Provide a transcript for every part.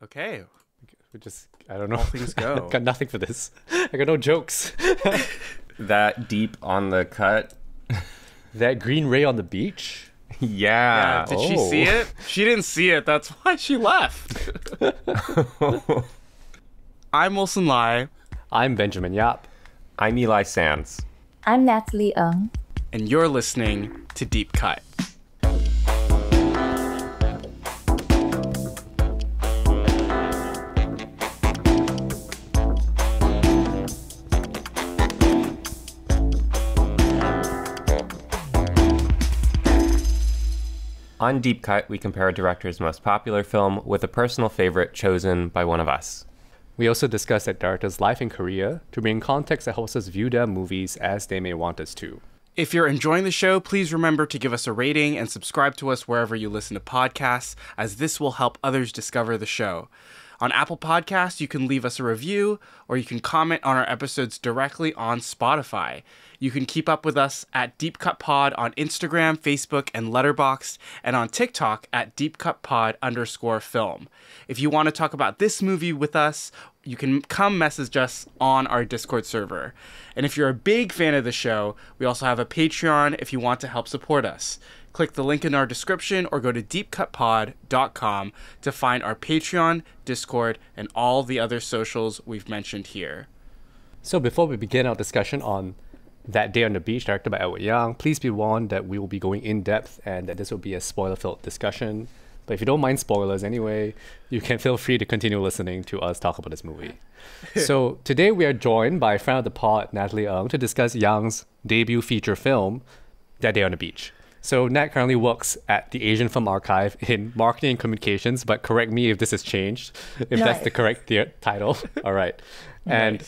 Okay. I don't know. All things go. Got nothing for this. I got no jokes. That deep on the cut. That green ray on the beach? Yeah. Did she see it? She didn't see it. That's why she left. I'm Wilson Lai. I'm Benjamin Yap. I'm Eli Sands. I'm Natalie Ng. And you're listening to Deep Cut. On Deep Cut, we compare a director's most popular film with a personal favorite chosen by one of us. We also discuss that director's life and career to bring context that helps us view their movies as they may want us to. If you're enjoying the show, please remember to give us a rating and subscribe to us wherever you listen to podcasts, as this will help others discover the show. On Apple Podcasts, you can leave us a review, or you can comment on our episodes directly on Spotify. You can keep up with us at Deep Cut Pod on Instagram, Facebook, and Letterboxd, and on TikTok at DeepCutPod_film. If you want to talk about this movie with us, you can come message us on our Discord server. And if you're a big fan of the show, we also have a Patreon if you want to help support us. Click the link in our description or go to deepcutpod.com to find our Patreon, Discord, and all the other socials we've mentioned here. So before we begin our discussion on That Day on the Beach, directed by Edward Young, please be warned that we will be going in depth and that this will be a spoiler-filled discussion. But if you don't mind spoilers anyway, you can feel free to continue listening to us talk about this movie. So today we are joined by a friend of the pod, Natalie Ng, to discuss Young's debut feature film, That Day on the Beach. So Nat currently works at the Asian Film Archive in marketing and communications, but correct me if this has changed, if that's the correct title. All right. And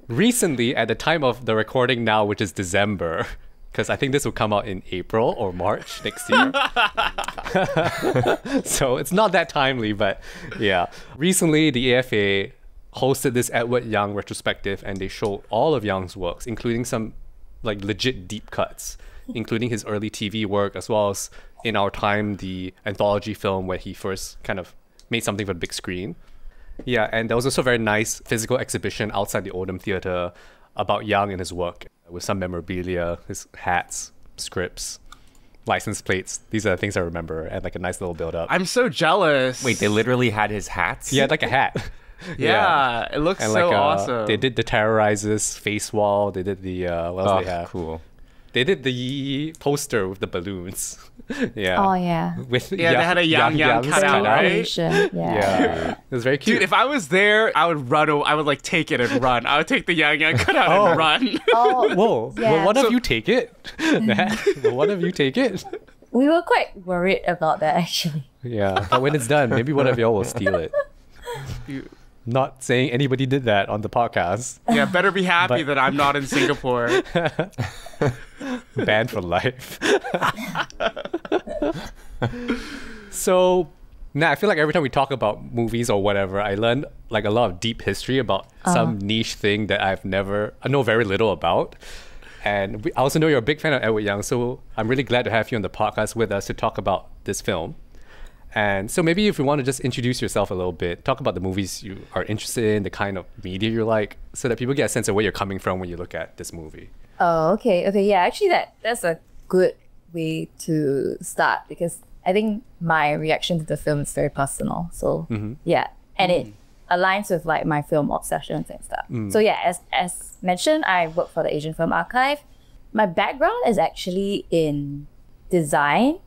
recently, at the time of the recording now, which is December, because I think this will come out in April or March next year. So it's not that timely, but yeah. Recently, the AFA hosted this Edward Young retrospective, and they showed all of Young's works, including some like legit deep cuts, including his early TV work, as well as In Our Time, the anthology film where he first kind of made something for the big screen. Yeah, and there was also a very nice physical exhibition outside the Oldham Theatre about Young and his work, with some memorabilia, his hats, scripts, license plates. These are the things I remember, and like a nice little build-up. I'm so jealous. Wait, they literally had his hats? Yeah, like a hat. Yeah, it looks and so like, awesome. They did the Terrorizes face wall. They did the, what else they have? Cool. They did the poster with the balloons. Yeah. Oh, yeah. With Yeah, they had a Yang cut out, right? Yeah. It was very cute. Dude, if I was there, I would run. I would like take it and run. I would take the Yang cut out and run. Oh, Whoa, yeah. will one of you take it? Nat, will one of you take it? We were quite worried about that, actually. Yeah, but when it's done, maybe one of y'all will steal it. Not saying anybody did that on the podcast. Yeah, better be happy But- that I'm not in Singapore. Banned for life. So, I feel like every time we talk about movies or whatever, I learn like a lot of deep history about some niche thing that I know very little about. And I also know you're a big fan of Edward Young, so I'm really glad to have you on the podcast with us to talk about this film. And so maybe if you want to just introduce yourself a little bit, talk about the movies you are interested in, the kind of media you like, so that people get a sense of where you're coming from when you look at this movie. Oh, okay. Okay, yeah, actually that's a good way to start, because I think my reaction to the film is very personal. So yeah, and it aligns with like my film obsessions and stuff. So yeah, as mentioned, I work for the Asian Film Archive. My background is actually in design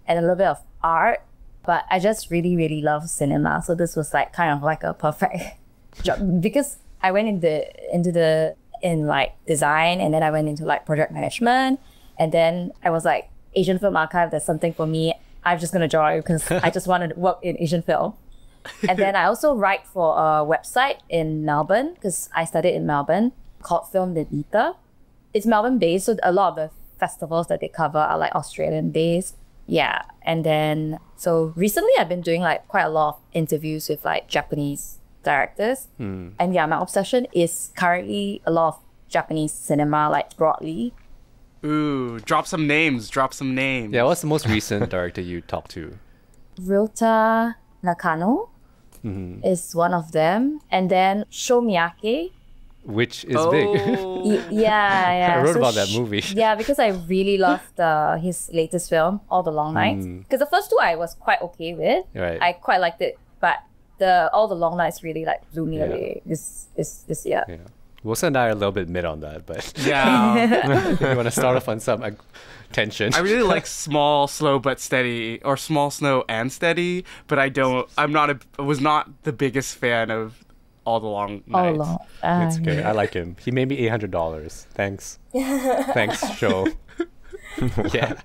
and a little bit of art, but I just really, really love cinema. So this was like kind of like a perfect job, because I went in like design, and then I went into like project management, and then I was like, Asian Film Archive, there's something for me. I'm just gonna join because I just wanted to work in Asian film. And then I also write for a website in Melbourne, because I studied in Melbourne, called Film the Ether. It's Melbourne based, so a lot of the festivals that they cover are like Australian based. Yeah, and then so recently I've been doing like quite a lot of interviews with like Japanese directors, and yeah, my obsession is currently a lot of Japanese cinema, like broadly. Ooh, drop some names. Yeah, what's the most recent director you talked to? Ryota Nakano. is one of them. And then Sho Miyake. Which is big. Yeah. I wrote So about that movie. Yeah, because I really loved his latest film, All the Long Nights. Because the first two I was quite okay with. Right. I quite liked it, but All the Long Nights really like blew me away this year. Yeah. Wilson and I are a little bit mid on that, but Yeah. if you want to start off on some tension. I really like small, slow but steady, or small, slow and steady. But I was not the biggest fan of All the Long Nights. All Long. It's okay. I like him. He made me $800. Thanks. Thanks, Joe. Yeah.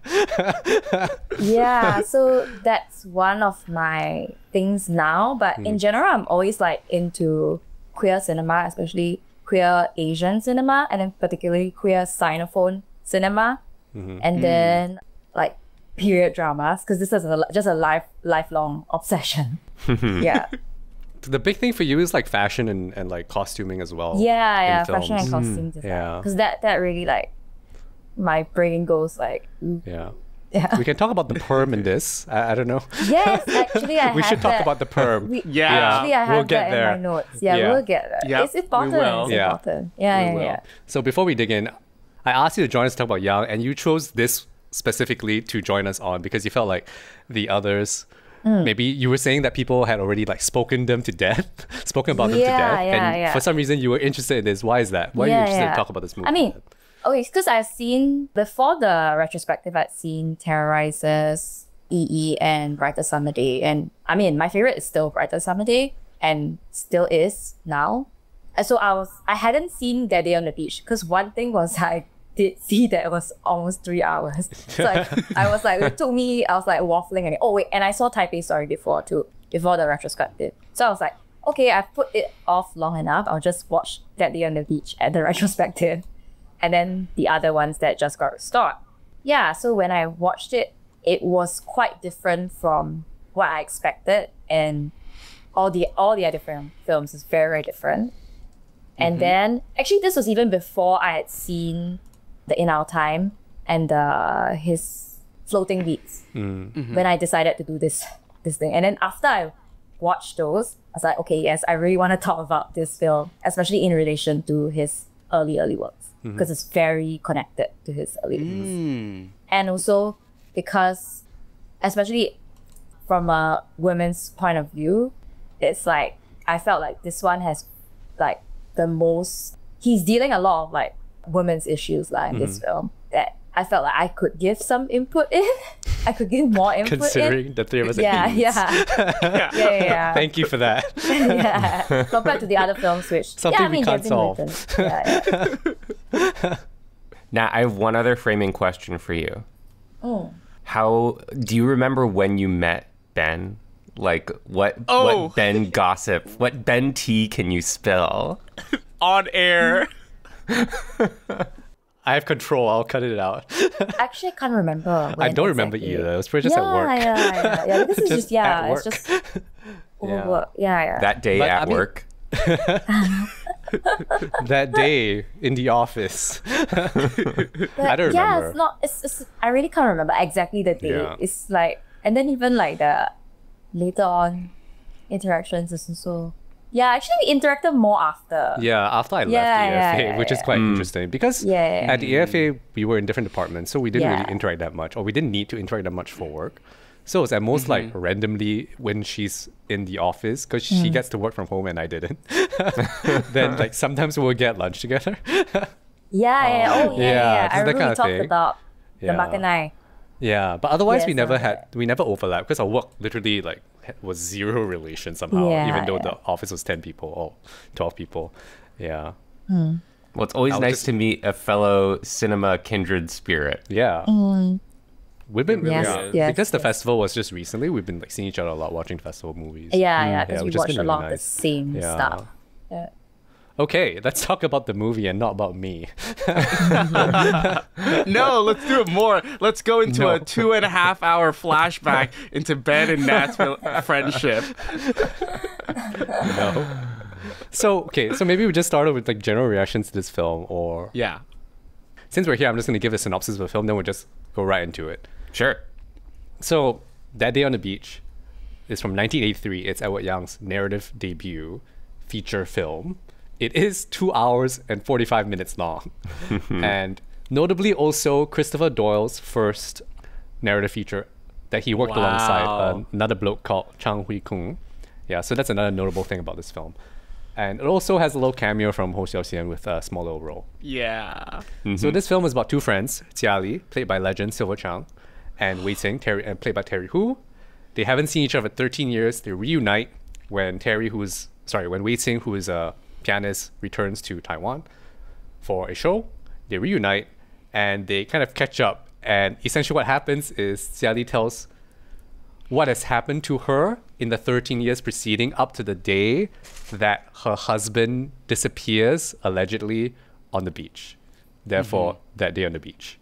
Yeah, so that's one of my things now. But in general, I'm always like into queer cinema, especially queer Asian cinema, and then particularly queer Sinophone cinema. And then like period dramas, because this is just a lifelong obsession. Yeah. The big thing for you is like fashion and like costuming as well. Yeah, in fashion and films. costume design. Yeah. Because that really like my brain goes like, ooh. Yeah. Yeah. We can talk about the perm in this. I don't know. Yes, actually, I We had should talk that. about the perm. Yeah. Actually, I we'll have get that there. in my notes. Yeah, Yeah. we'll get there. Yeah, It's important. we will. It's Yeah. important. Yeah. will. So before we dig in, I asked you to join us to talk about Yang, and you chose this specifically to join us on because you felt like the others, maybe you were saying that people had already like spoken about them to death, and for some reason you were interested in this. Why is that? Why are you interested to talk about this movie? I mean, okay, because I've seen, before the retrospective, I'd seen Terrorizers, EE, and Brighter Summer Day. And I mean, my favorite is still Brighter Summer Day, and still is now. And so I hadn't seen That Day on the Beach, because one thing was I did see that it was almost 3 hours. So I was like, it took me, I was like waffling. And oh wait, and I saw Taipei Story before too, before the retrospective. So I was like, okay, I've put it off long enough. I'll just watch That Day on the Beach at the retrospective. And then the other ones that just got restored. Yeah, so when I watched it, it was quite different from what I expected. And all the other films is very, very different. And then, actually, this was even before I had seen the In Our Time and his Floating Beats, when I decided to do this thing. And then after I watched those, I was like, okay, yes, I really want to talk about this film, especially in relation to his early works, because it's very connected to his early works. And also because, especially from a women's point of view, it's like, I felt like this one has like the most, he's dealing a lot of like women's issues in this film that I felt like I could give some input in. I could give more input considering the three of us are yeah, idiots. yeah. Thank you for that. Yeah. Compared to the other films, which Something we can't they've been solve. written. Yeah. Now, I have one other framing question for you. Oh. How do you remember when you met Ben? Like, what Ben gossip, what Ben tea can you spill? On air. I have control. I'll cut it out. Actually, I can't remember. I when don't remember exactly. either. It was pretty just at work. Yeah. This is just at it's work. just overwork. Yeah. That day But, at I mean- work? That day in the office. I don't Yeah, remember. it's not. It's. I really can't remember exactly the day. Yeah. It's like, and then even like the later on interactions is also. Yeah, actually, we interacted more after. Yeah, after I left Yeah, the yeah, AFA, yeah, which is yeah. quite interesting because Yeah. at the AFA we were in different departments, so we didn't Yeah. really interact that much, or we didn't need to interact that much for work. So it's at most like randomly when she's in the office because she gets to work from home and I didn't. Then like sometimes we'll get lunch together. Yeah. I just that remember kind we of talked thing. about Yeah. the Makanai. Yeah, but otherwise Yes, we never overlapped because our work literally like was zero relation somehow, Yeah, even though yeah. the office was 10 people or 12 people. Yeah. Well, it's always I'll nice just- to meet a fellow cinema kindred spirit. Yeah. We've been really Yes, is. yes. because the yes. festival was just recently. We've been like seeing each other a lot, watching festival movies. Yeah, because we which has watched been a lot really of the nice. same Yeah. stuff. Yeah. Okay, let's talk about the movie and not about me. No, let's do it more. Let's go into No. a 2.5 hour flashback into Ben and Nat's friendship. No. So maybe we just started with like general reactions to this film, or Yeah. since we're here, I'm just gonna give a synopsis of the film, then we'll just go right into it. Sure. So, That Day on the Beach, is from 1983. It's Edward Young's narrative debut feature film. It is 2 hours and 45 minutes long. And notably also Christopher Doyle's first narrative feature that he worked alongside another bloke called Chang Hui-kung. Yeah, so that's another notable thing about this film. And it also has a little cameo from Ho Xiaoxian with a small little role. Yeah. So this film is about two friends, Jia-li, played by legend Sylvia Chang, and Wei Ting, played by Terry Hu. They haven't seen each other for 13 years. They reunite when when Wei Ting, who is a pianist, returns to Taiwan for a show. They reunite and they kind of catch up. And essentially what happens is Jia-li tells what has happened to her in the 13 years preceding up to the day that her husband disappears, allegedly, on the beach. Therefore, that day on the beach.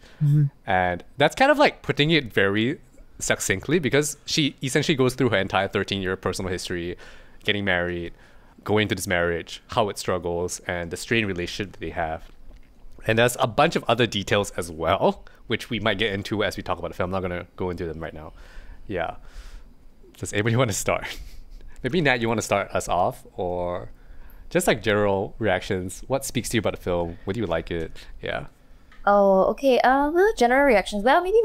And that's kind of like putting it very succinctly, because she essentially goes through her entire 13-year personal history, getting married, going into this marriage, how it struggles, and the strained relationship that they have. And there's a bunch of other details as well, which we might get into as we talk about the film. I'm not going to go into them right now. Yeah. Does anybody want to start? Maybe Nat, you want to start us off, or just like general reactions? What speaks to you about the film? Would you like it? Yeah. Oh, okay. Well, general reactions. Well, maybe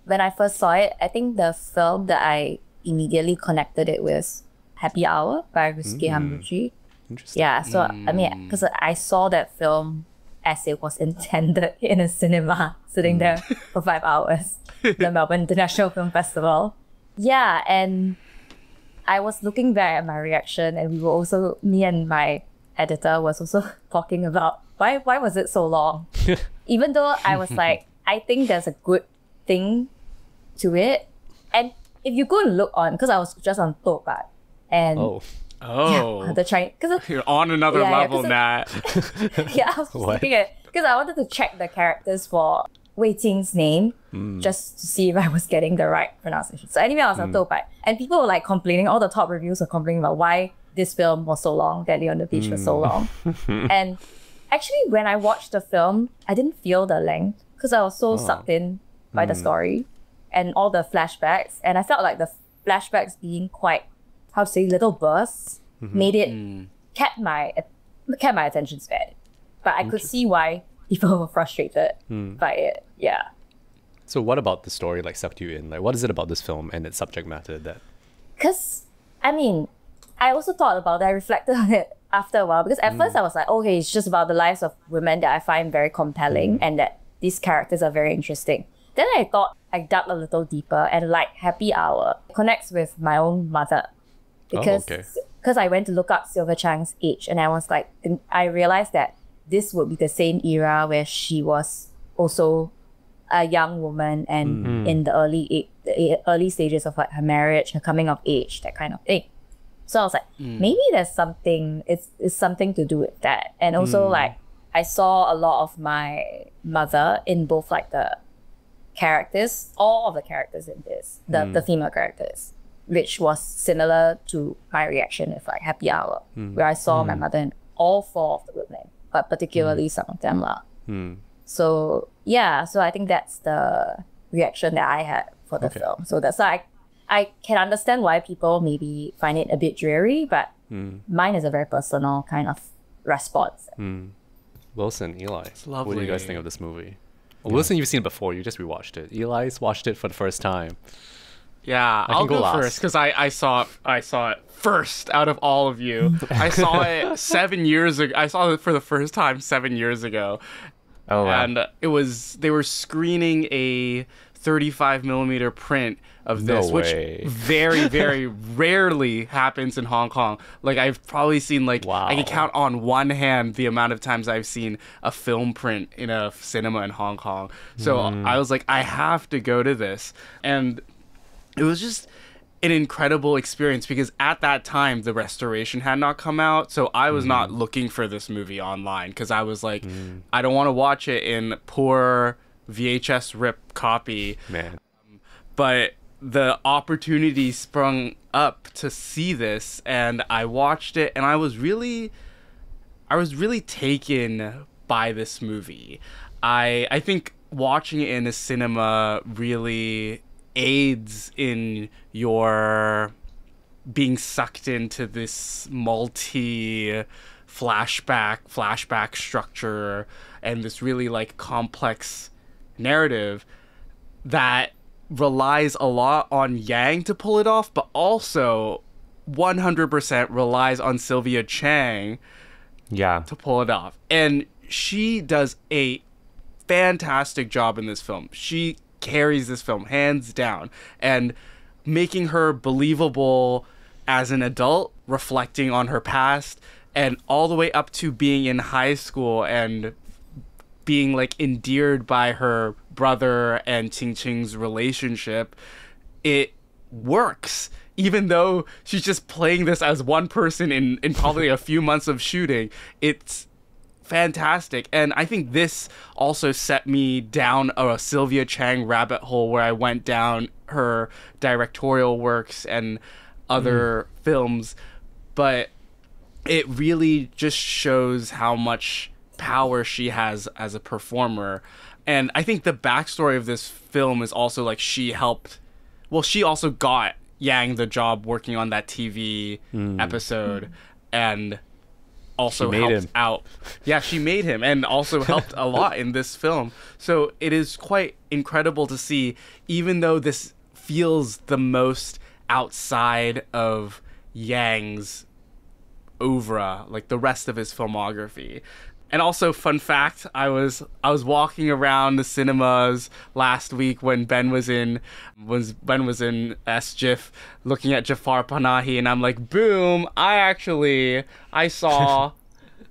when I first saw it, I think the film that I immediately connected it with Happy Hour by Ryusuke Hamaguchi. Interesting. Yeah, so I mean, because I saw that film as it was intended in a cinema, sitting there for 5 hours, the Melbourne International Film Festival. Yeah, and I was looking back at my reaction, and me and my editor was also talking about why was it so long? Even though I was like, I think there's a good thing to it. And if you go and look on, because I was just on Topat, and yeah, the Chinese, because you're on another level, Nat. Yeah, I was looking at, because I wanted to check the characters for Wei Ting's name, just to see if I was getting the right pronunciation. So anyway, I was on Topai, and people were like complaining, all the top reviews were complaining about why this film was so long, Deadly on the Beach was so long. And actually, when I watched the film, I didn't feel the length, because I was so sucked in by the story and all the flashbacks. And I felt like the flashbacks being quite, how to say, little bursts, made it, kept my attention span. But I could see why people were frustrated by it. Yeah. So what about the story like sucked you in? Like, what is it about this film and its subject matter that... Because, I mean, I also thought about it. I reflected on it after a while, because at first I was like, okay, it's just about the lives of women that I find very compelling and that these characters are very interesting. Then I thought I dug a little deeper, and like Happy Hour connects with my own mother, because I went to look up Sylvia Chang's age, and I was like, I realized that this would be the same era where she was also a young woman and in the early stages of like her marriage, her coming of age, that kind of thing. So I was like, maybe there's something, it's something to do with that. And also like, I saw a lot of my mother in both like the characters, all of the characters in this, the female characters, which was similar to my reaction with like Happy Hour, where I saw my mother in all 4 of the women, but particularly some of them lah. So yeah, so I think that's the reaction that I had for the film. So that's why I can understand why people maybe find it a bit dreary, but mine is a very personal kind of response. Wilson, Eli, lovely. What do you guys think of this movie? Well, Wilson, you've seen it before. You just rewatched it. Eli's watched it for the first time. Yeah, I'll go first, because I saw it first out of all of you. I saw it 7 years ago. I saw it for the first time 7 years ago. Oh, wow. And they were screening a 35 millimeter print of this, which very, very rarely happens in Hong Kong. Like, I've probably seen I can count on one hand the amount of times I've seen a film print in a cinema in Hong Kong. So I was like, I have to go to this. And it was just an incredible experience, because at that time the restoration had not come out, so I was not looking for this movie online, because I was like, I don't want to watch it in poor VHS rip copy. Man. But the opportunity sprung up to see this, and I watched it, and I was really taken by this movie. I think watching it in a cinema really aids in your being sucked into this multi flashback structure and this really like complex narrative that relies a lot on Yang to pull it off, but also 100% relies on Sylvia Chang to pull it off. And she does a fantastic job in this film. She carries this film hands down, and making her believable as an adult, reflecting on her past, and all the way up to being in high school and being like endeared by her brother and Qing-qing's relationship. It works, even though she's just playing this as one person in probably a few months of shooting. It's fantastic. And I think this also set me down a Sylvia Chang rabbit hole where I went down her directorial works and other films, but it really just shows how much power she has as a performer. And I think the backstory of this film is also like she also got Yang the job working on that TV episode, and also helped out. Yeah, she made him and also helped a lot in this film. So it is quite incredible to see, even though this feels the most outside of Yang's oeuvre, like the rest of his filmography. And also, fun fact, I was walking around the cinemas last week when Ben was in SGIF looking at Jafar Panahi, and I'm like, boom, I saw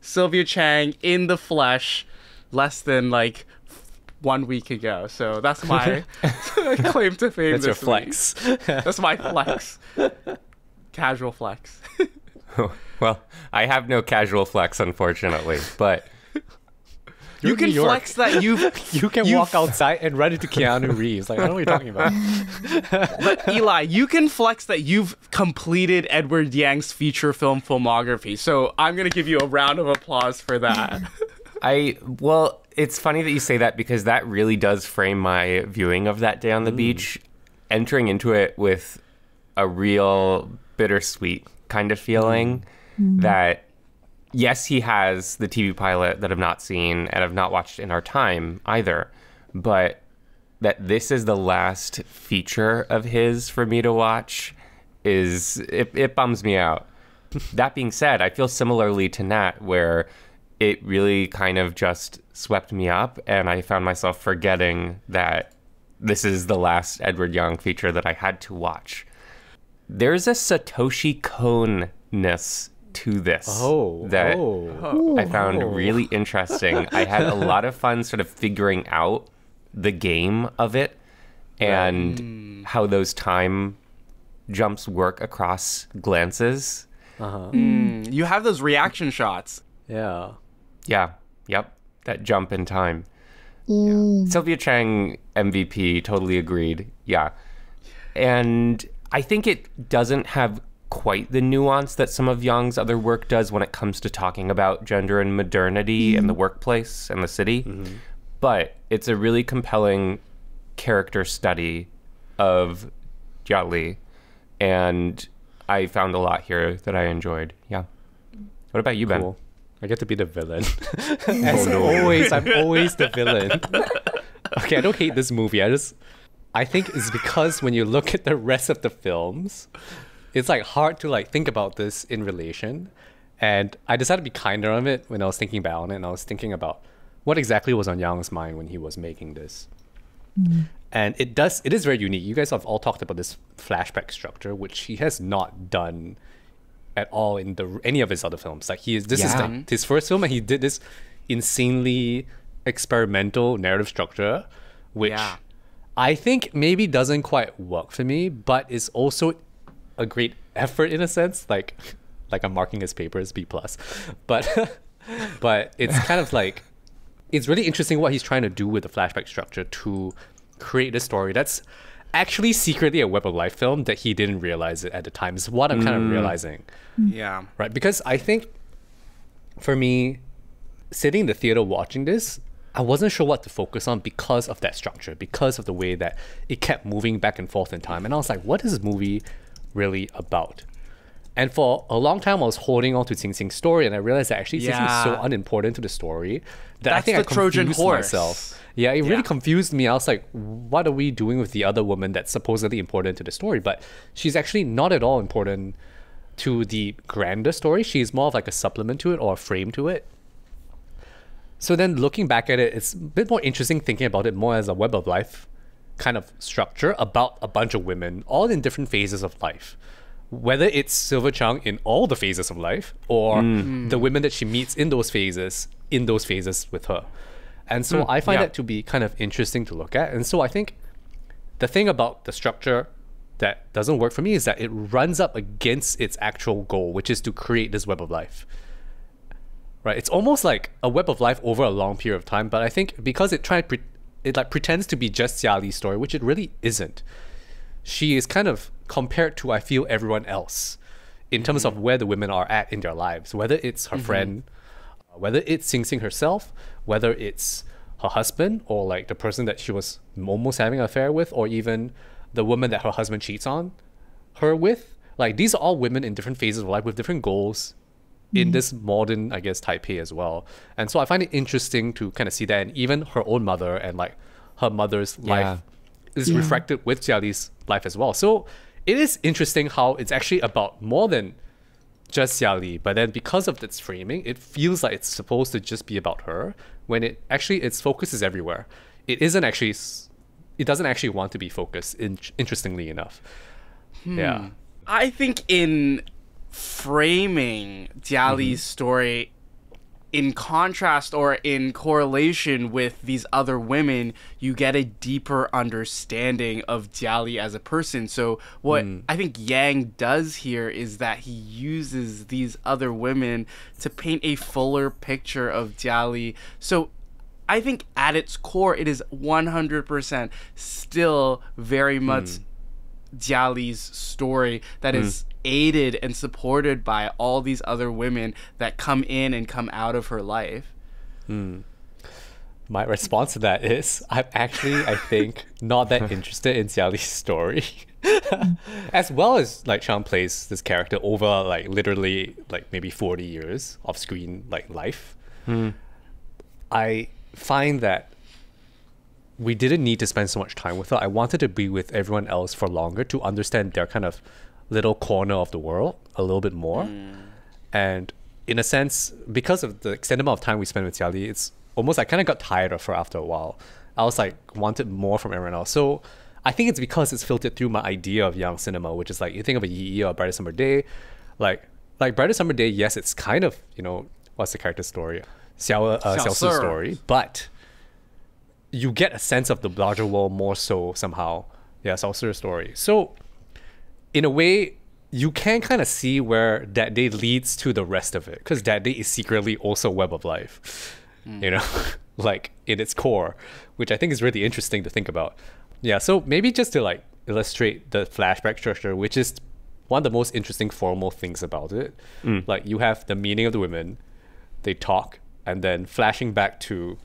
Sylvia Chang in the flesh less than like 1 week ago. So that's my claim to fame. That's your flex. That's my flex. Casual flex. Well, I have no casual flex, unfortunately, but you can flex that you can walk outside and run into Keanu Reeves. Like, I don't know what you're talking about. But Eli, you can flex that you've completed Edward Yang's feature film filmography. So I'm gonna give you a round of applause for that. Well, it's funny that you say that, because that really does frame my viewing of That Day on the Beach, entering into it with a real bittersweet kind of feeling that, yes, he has the TV pilot that I've not seen and I've not watched in our time either, but that this is the last feature of his for me to watch it bums me out. That being said, I feel similarly to Nat, where it really kind of just swept me up and I found myself forgetting that this is the last Edward Yang feature that I had to watch. There's a Satoshi Kon-ness to this that I found really interesting. I had a lot of fun sort of figuring out the game of it and how those time jumps work across glances. You have those reaction shots. Yeah. Yep. That jump in time. Sylvia Chang, MVP, totally agreed. Yeah. And I think it doesn't have quite the nuance that some of Yang's other work does when it comes to talking about gender and modernity and the workplace and the city. But it's a really compelling character study of Jia-li, and I found a lot here that I enjoyed. Yeah. What about you, Ben? Cool. I get to be the villain. As always, I'm always the villain. Okay, I don't hate this movie. I think it's because when you look at the rest of the films, it's like hard to like think about this in relation. And I decided to be kinder on it when I was thinking about it, and I was thinking about what exactly was on Yang's mind when he was making this. And it is very unique. You guys have all talked about this flashback structure, which he has not done at all in any of his other films. Like this is like his first film, and he did this insanely experimental narrative structure, which I think maybe doesn't quite work for me, but is also a great effort in a sense. Like I'm marking his papers B+. But it's kind of like, it's really interesting what he's trying to do with the flashback structure to create this story that's actually secretly a Web of Life film that he didn't realize it at the time. Is what I'm kind of realizing. Yeah. Right? Because I think for me, sitting in the theater watching this, I wasn't sure what to focus on because of that structure, because of the way that it kept moving back and forth in time. And I was like, what is this movie really about? And for a long time, I was holding on to Qing-qing's story, and I realized that actually Qing-qing is so unimportant to the story that I think I Trojan confused horse. myself. Yeah, it really confused me. I was like, what are we doing with the other woman that's supposedly important to the story? But she's actually not at all important to the grander story. She's more of like a supplement to it or a frame to it. So then looking back at it, it's a bit more interesting thinking about it more as a web of life kind of structure about a bunch of women, all in different phases of life. Whether it's Sylvia Chang in all the phases of life or the women that she meets in those phases with her. And so I find that to be kind of interesting to look at. And so I think the thing about the structure that doesn't work for me is that it runs up against its actual goal, which is to create this web of life. Right? It's almost like a web of life over a long period of time, but I think because it pretends to be just Jia-li's story, which it really isn't. She is kind of compared to, I feel, everyone else in terms of where the women are at in their lives, whether it's her friend, whether it's Qing-qing herself, whether it's her husband or like the person that she was almost having an affair with, or even the woman that her husband cheats on her with. Like, these are all women in different phases of life with different goals in this modern, I guess, Taipei as well. And so I find it interesting to kind of see that, and even her own mother and like her mother's life is reflected with Jia-li's life as well. So it is interesting how it's actually about more than just Jia-li, but then because of its framing, it feels like it's supposed to just be about her, when it actually, its focus is everywhere. It doesn't actually want to be focused, interestingly enough. Yeah. I think in framing Jia-li's story in contrast or in correlation with these other women, you get a deeper understanding of Jia-li as a person. So what I think Yang does here is that he uses these other women to paint a fuller picture of Jia-li. So I think at its core, it is 100% still very much Jia-li's story that is aided and supported by all these other women that come in and come out of her life. My response to that is I'm actually, I think, not that interested in Jia-li's story. As well as like Chang plays this character over like literally like maybe 40 years of screen like life. I find that we didn't need to spend so much time with her. I wanted to be with everyone else for longer to understand their kind of little corner of the world a little bit more. And in a sense, because of the extended amount of time we spent with Jia-li, it's almost, I kind of got tired of her after a while. I was like, wanted more from everyone else. So I think it's because it's filtered through my idea of young cinema, which is like, you think of a Yi or a Brighter Summer Day, like Brighter Summer Day, yes, it's kind of, you know, what's the character's story? Xiao Si's story, but you get a sense of the larger world more so somehow. Yeah, Xiao Si's story. So in a way, you can kind of see where that day leads to the rest of it, because that day is secretly also web of life, you know, like in its core, which I think is really interesting to think about. Yeah, so maybe just to like illustrate the flashback structure, which is one of the most interesting formal things about it. Like you have the meaning of the women, they talk, and then flashing back to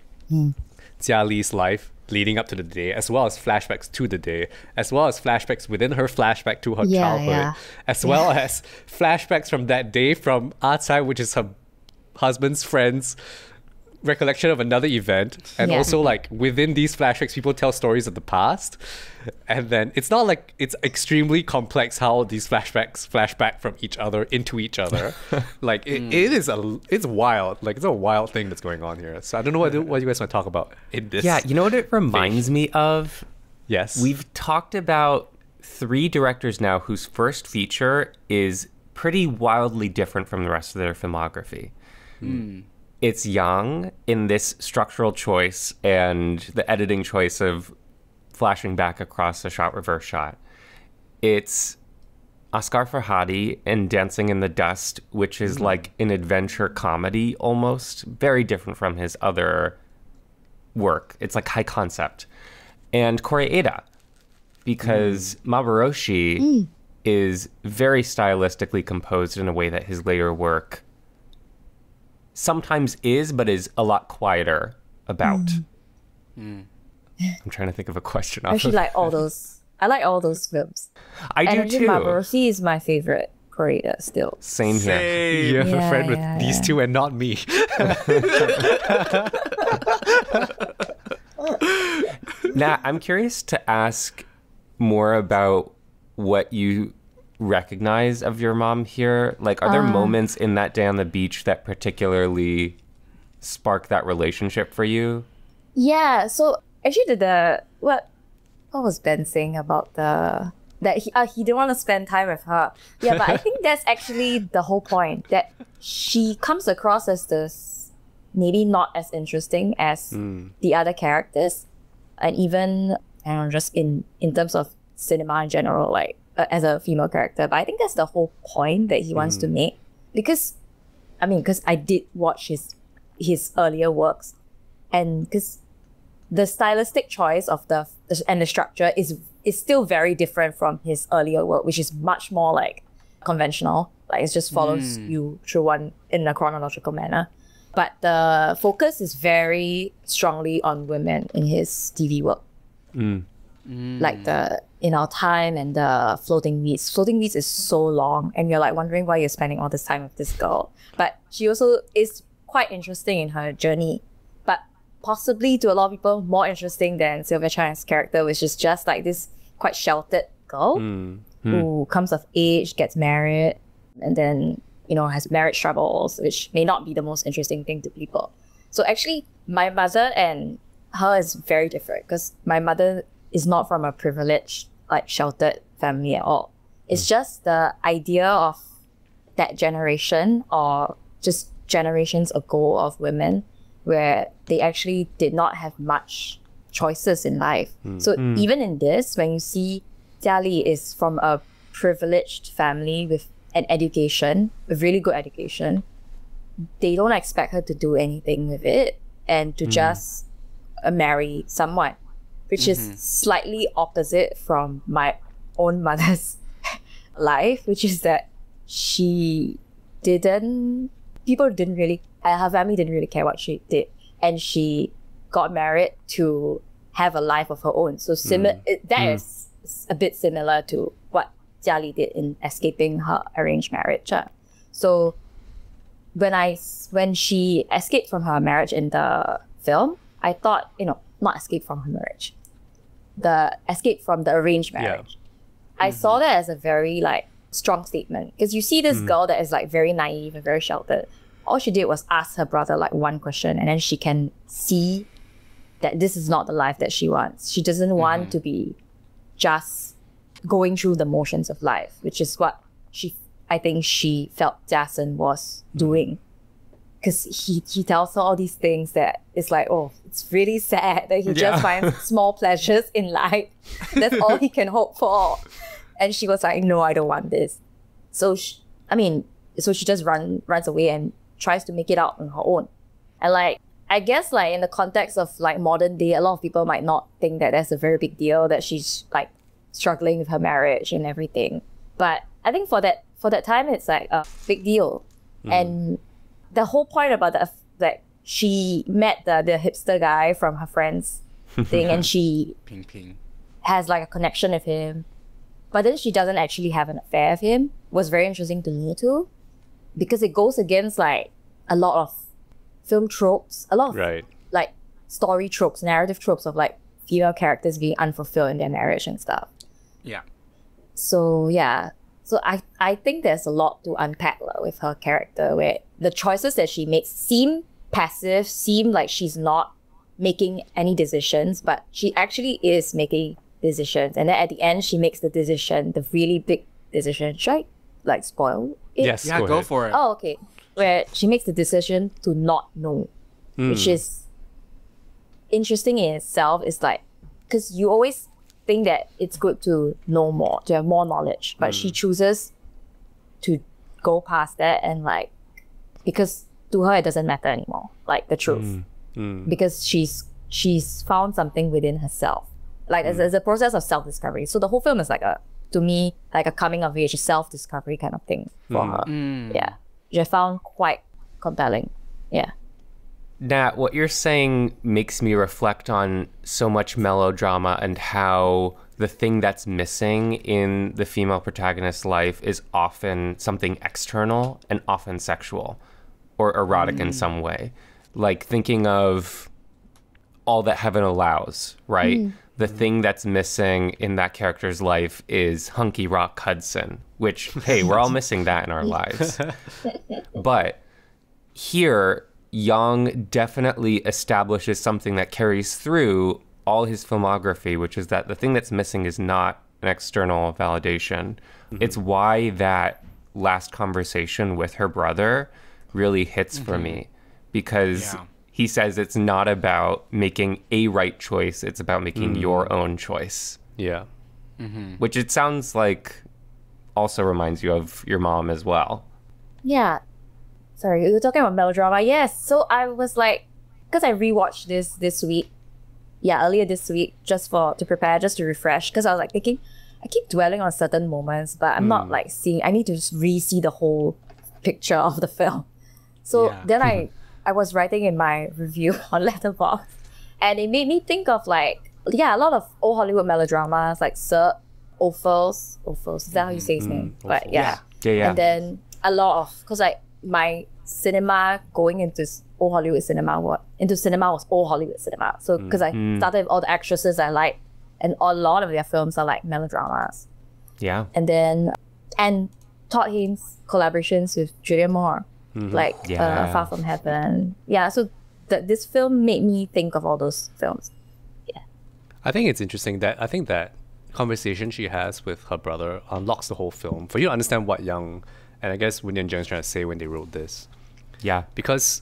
Jia-li's life leading up to the day, as well as flashbacks to the day, as well as flashbacks within her flashback to her childhood, as well as flashbacks from that day from outside, which is her husband's friend's recollection of another event. And also like within these flashbacks, people tell stories of the past. And then it's not like it's extremely complex how these flashbacks flashback from each other into each other. Like it's wild. Like it's a wild thing that's going on here. So I don't know what you guys want to talk about in this. Yeah, you know what it reminds me of? Yes. We've talked about 3 directors now whose first feature is pretty wildly different from the rest of their filmography. It's Yang in this structural choice and the editing choice of flashing back across a shot reverse shot. It's Asghar Farhadi in Dancing in the Dust, which is like an adventure comedy almost, very different from his other work. It's like high concept. And Koreeda, because Maboroshi is very stylistically composed in a way that his later work sometimes is, but is a lot quieter about. I'm trying to think of a question. I actually like all those. I like all those films. I do too. Maboroshi is my favorite creator still. Same here. Same. You have a Yeah, friend with yeah, these yeah. two and not me. Now, I'm curious to ask more about what you recognize of your mom here. Like, are there moments in that day on the beach that particularly spark that relationship for you? Yeah, so actually what was Ben saying about that he didn't want to spend time with her. Yeah, but I think that's actually the whole point, that she comes across as this maybe not as interesting as the other characters, and even I don't know, just in terms of cinema in general, like as a female character. But I think that's the whole point that he wants to make, because I did watch his earlier works, and because the stylistic choice of the structure is still very different from his earlier work, which is much more like conventional. Like it just follows you through one in a chronological manner. But the focus is very strongly on women in his TV work. Like the In Our Time and the Floating Weeds. Floating Weeds is so long, and you're like wondering why you're spending all this time with this girl. But she also is quite interesting in her journey, but possibly to a lot of people more interesting than Sylvia Chang's character, which is just like this quite sheltered girl who comes of age, gets married, and then has marriage troubles, which may not be the most interesting thing to people. So actually, my mother and her is very different, because my mother is not from a privileged, like sheltered family at all. It's just the idea of that generation, or just generations ago, of women where they actually did not have much choices in life. So even in this, when you see Jia-li is from a privileged family with an education, a really good education, they don't expect her to do anything with it and to just marry someone, which is slightly opposite from my own mother's life, which is that her family didn't really care what she did, and she got married to have a life of her own. So that is a bit similar to what Jia-li did in escaping her arranged marriage. So when she escaped from her marriage in the film, I thought, not escape from her marriage, the escape from the arranged marriage. I saw that as a very like strong statement, because you see this girl that is like very naive and very sheltered. All she did was ask her brother like one question, and then she can see that this is not the life that she wants. She doesn't want to be just going through the motions of life, which is what I think she felt Jia-sen was doing. Because he tells her all these things that it's like, oh, it's really sad that he just finds small pleasures in life. That's all he can hope for. And she was like, no, I don't want this. So she just runs away and tries to make it out on her own. And like, I guess like in the context of like modern day, a lot of people might not think that that's a very big deal, that she's like struggling with her marriage and everything. But I think for that time, it's like a big deal. And the whole point about that she met the hipster guy from her friend's thing, and she Ping Ping has like a connection with him, but then she doesn't actually have an affair with him, was very interesting to me too, because it goes against like a lot of film tropes, a lot of like story tropes, narrative tropes of like female characters being unfulfilled in their marriage and stuff. Yeah. So I think there's a lot to unpack with her character, where the choices that she makes seem passive, seem like she's not making any decisions, but she actually is making decisions. And then at the end, she makes the decision, the really big decision. Should I like spoil it? Yes, Yeah, go ahead. for it. Oh, okay. Where she makes the decision to not know, which is interesting in itself. It's like, because you always think that it's good to know more, to have more knowledge, but she chooses to go past that, and like, because to her it doesn't matter anymore, like the truth, because she's found something within herself, like as a process of self-discovery. So the whole film is like to me like a coming of age, self-discovery kind of thing for her. Yeah, which I found quite compelling. Yeah. Nat, what you're saying makes me reflect on so much melodrama and how the thing that's missing in the female protagonist's life is often something external and often sexual or erotic in some way. Like thinking of All That Heaven Allows, right? The thing that's missing in that character's life is hunky rock Hudson, which, hey, we're all missing that in our lives. But here, Yang definitely establishes something that carries through all his filmography, which is that the thing that's missing is not an external validation. It's why that last conversation with her brother really hits for me, because he says it's not about making a right choice, it's about making your own choice. Yeah. Which it sounds like also reminds you of your mom as well. Yeah. Sorry, you were talking about melodrama. Yes. So I was like, because I rewatched this week. Yeah, earlier this week, just to prepare, just to refresh. Because I was like thinking, I keep dwelling on certain moments, but I'm not like seeing, I need to just re-see the whole picture of the film. So then I was writing in my review on Letterboxd, and it made me think of like, a lot of old Hollywood melodramas, like Sir Ophuls, is that how you say his name? But yeah. And then a lot of, because like my cinema going into old Hollywood cinema, was old Hollywood cinema. So because I started with all the actresses I like, and a lot of their films are like melodramas. Yeah. And Todd Haynes' collaborations with Julianne Moore, like Far From Heaven. Yeah, so this film made me think of all those films. Yeah. I think it's interesting that I think that conversation she has with her brother unlocks the whole film for you to understand what Young and I guess William Jung's trying to say when they wrote this. Yeah. Because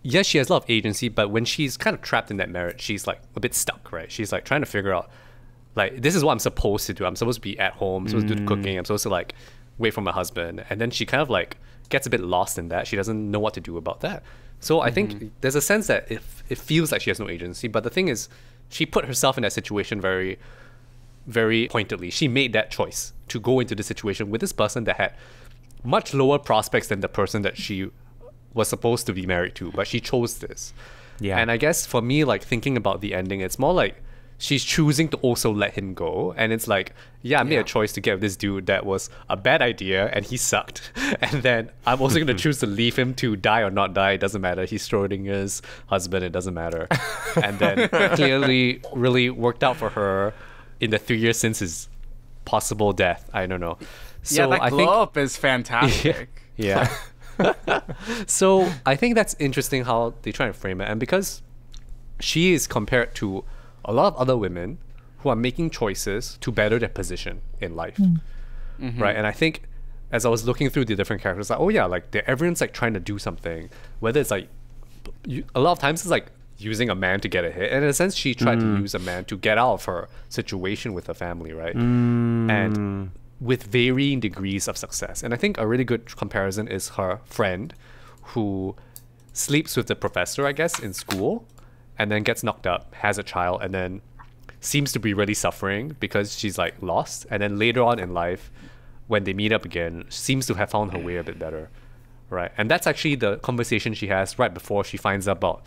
yes, she has a lot of agency, but when she's kind of trapped in that marriage, she's like a bit stuck, right? She's like trying to figure out, like, this is what I'm supposed to do. I'm supposed to be at home, I'm supposed to do the cooking, I'm supposed to like wait for my husband. And then she kind of like gets a bit lost in that. She doesn't know what to do about that. So I think there's a sense that it feels like she has no agency, but the thing is, she put herself in that situation very, very pointedly. She made that choice to go into the situation with this person that had much lower prospects than the person that she was supposed to be married to, but she chose this. Yeah. And I guess for me, like thinking about the ending, it's more like she's choosing to also let him go. And it's like, I made a choice to get with this dude that was a bad idea and he sucked. And then I'm also going to choose to leave him to die or not die. It doesn't matter. He's Schrodinger's husband. It doesn't matter. And then clearly really worked out for her in the 3 years since his possible death. I don't know. So that glow up is fantastic. Yeah. So I think that's interesting how they try to frame it. And because she is compared to a lot of other women who are making choices to better their position in life, right? And I think as I was looking through the different characters, like, like everyone's like trying to do something, whether it's like, a lot of times it's like using a man to get a hit. And in a sense, she tried to use a man to get out of her situation with her family, right? And with varying degrees of success. And I think a really good comparison is her friend who sleeps with the professor, I guess, in school, and then gets knocked up, has a child, and then seems to be really suffering because she's like lost. And then later on in life, when they meet up again, seems to have found her way a bit better, right? And that's actually the conversation she has right before she finds out about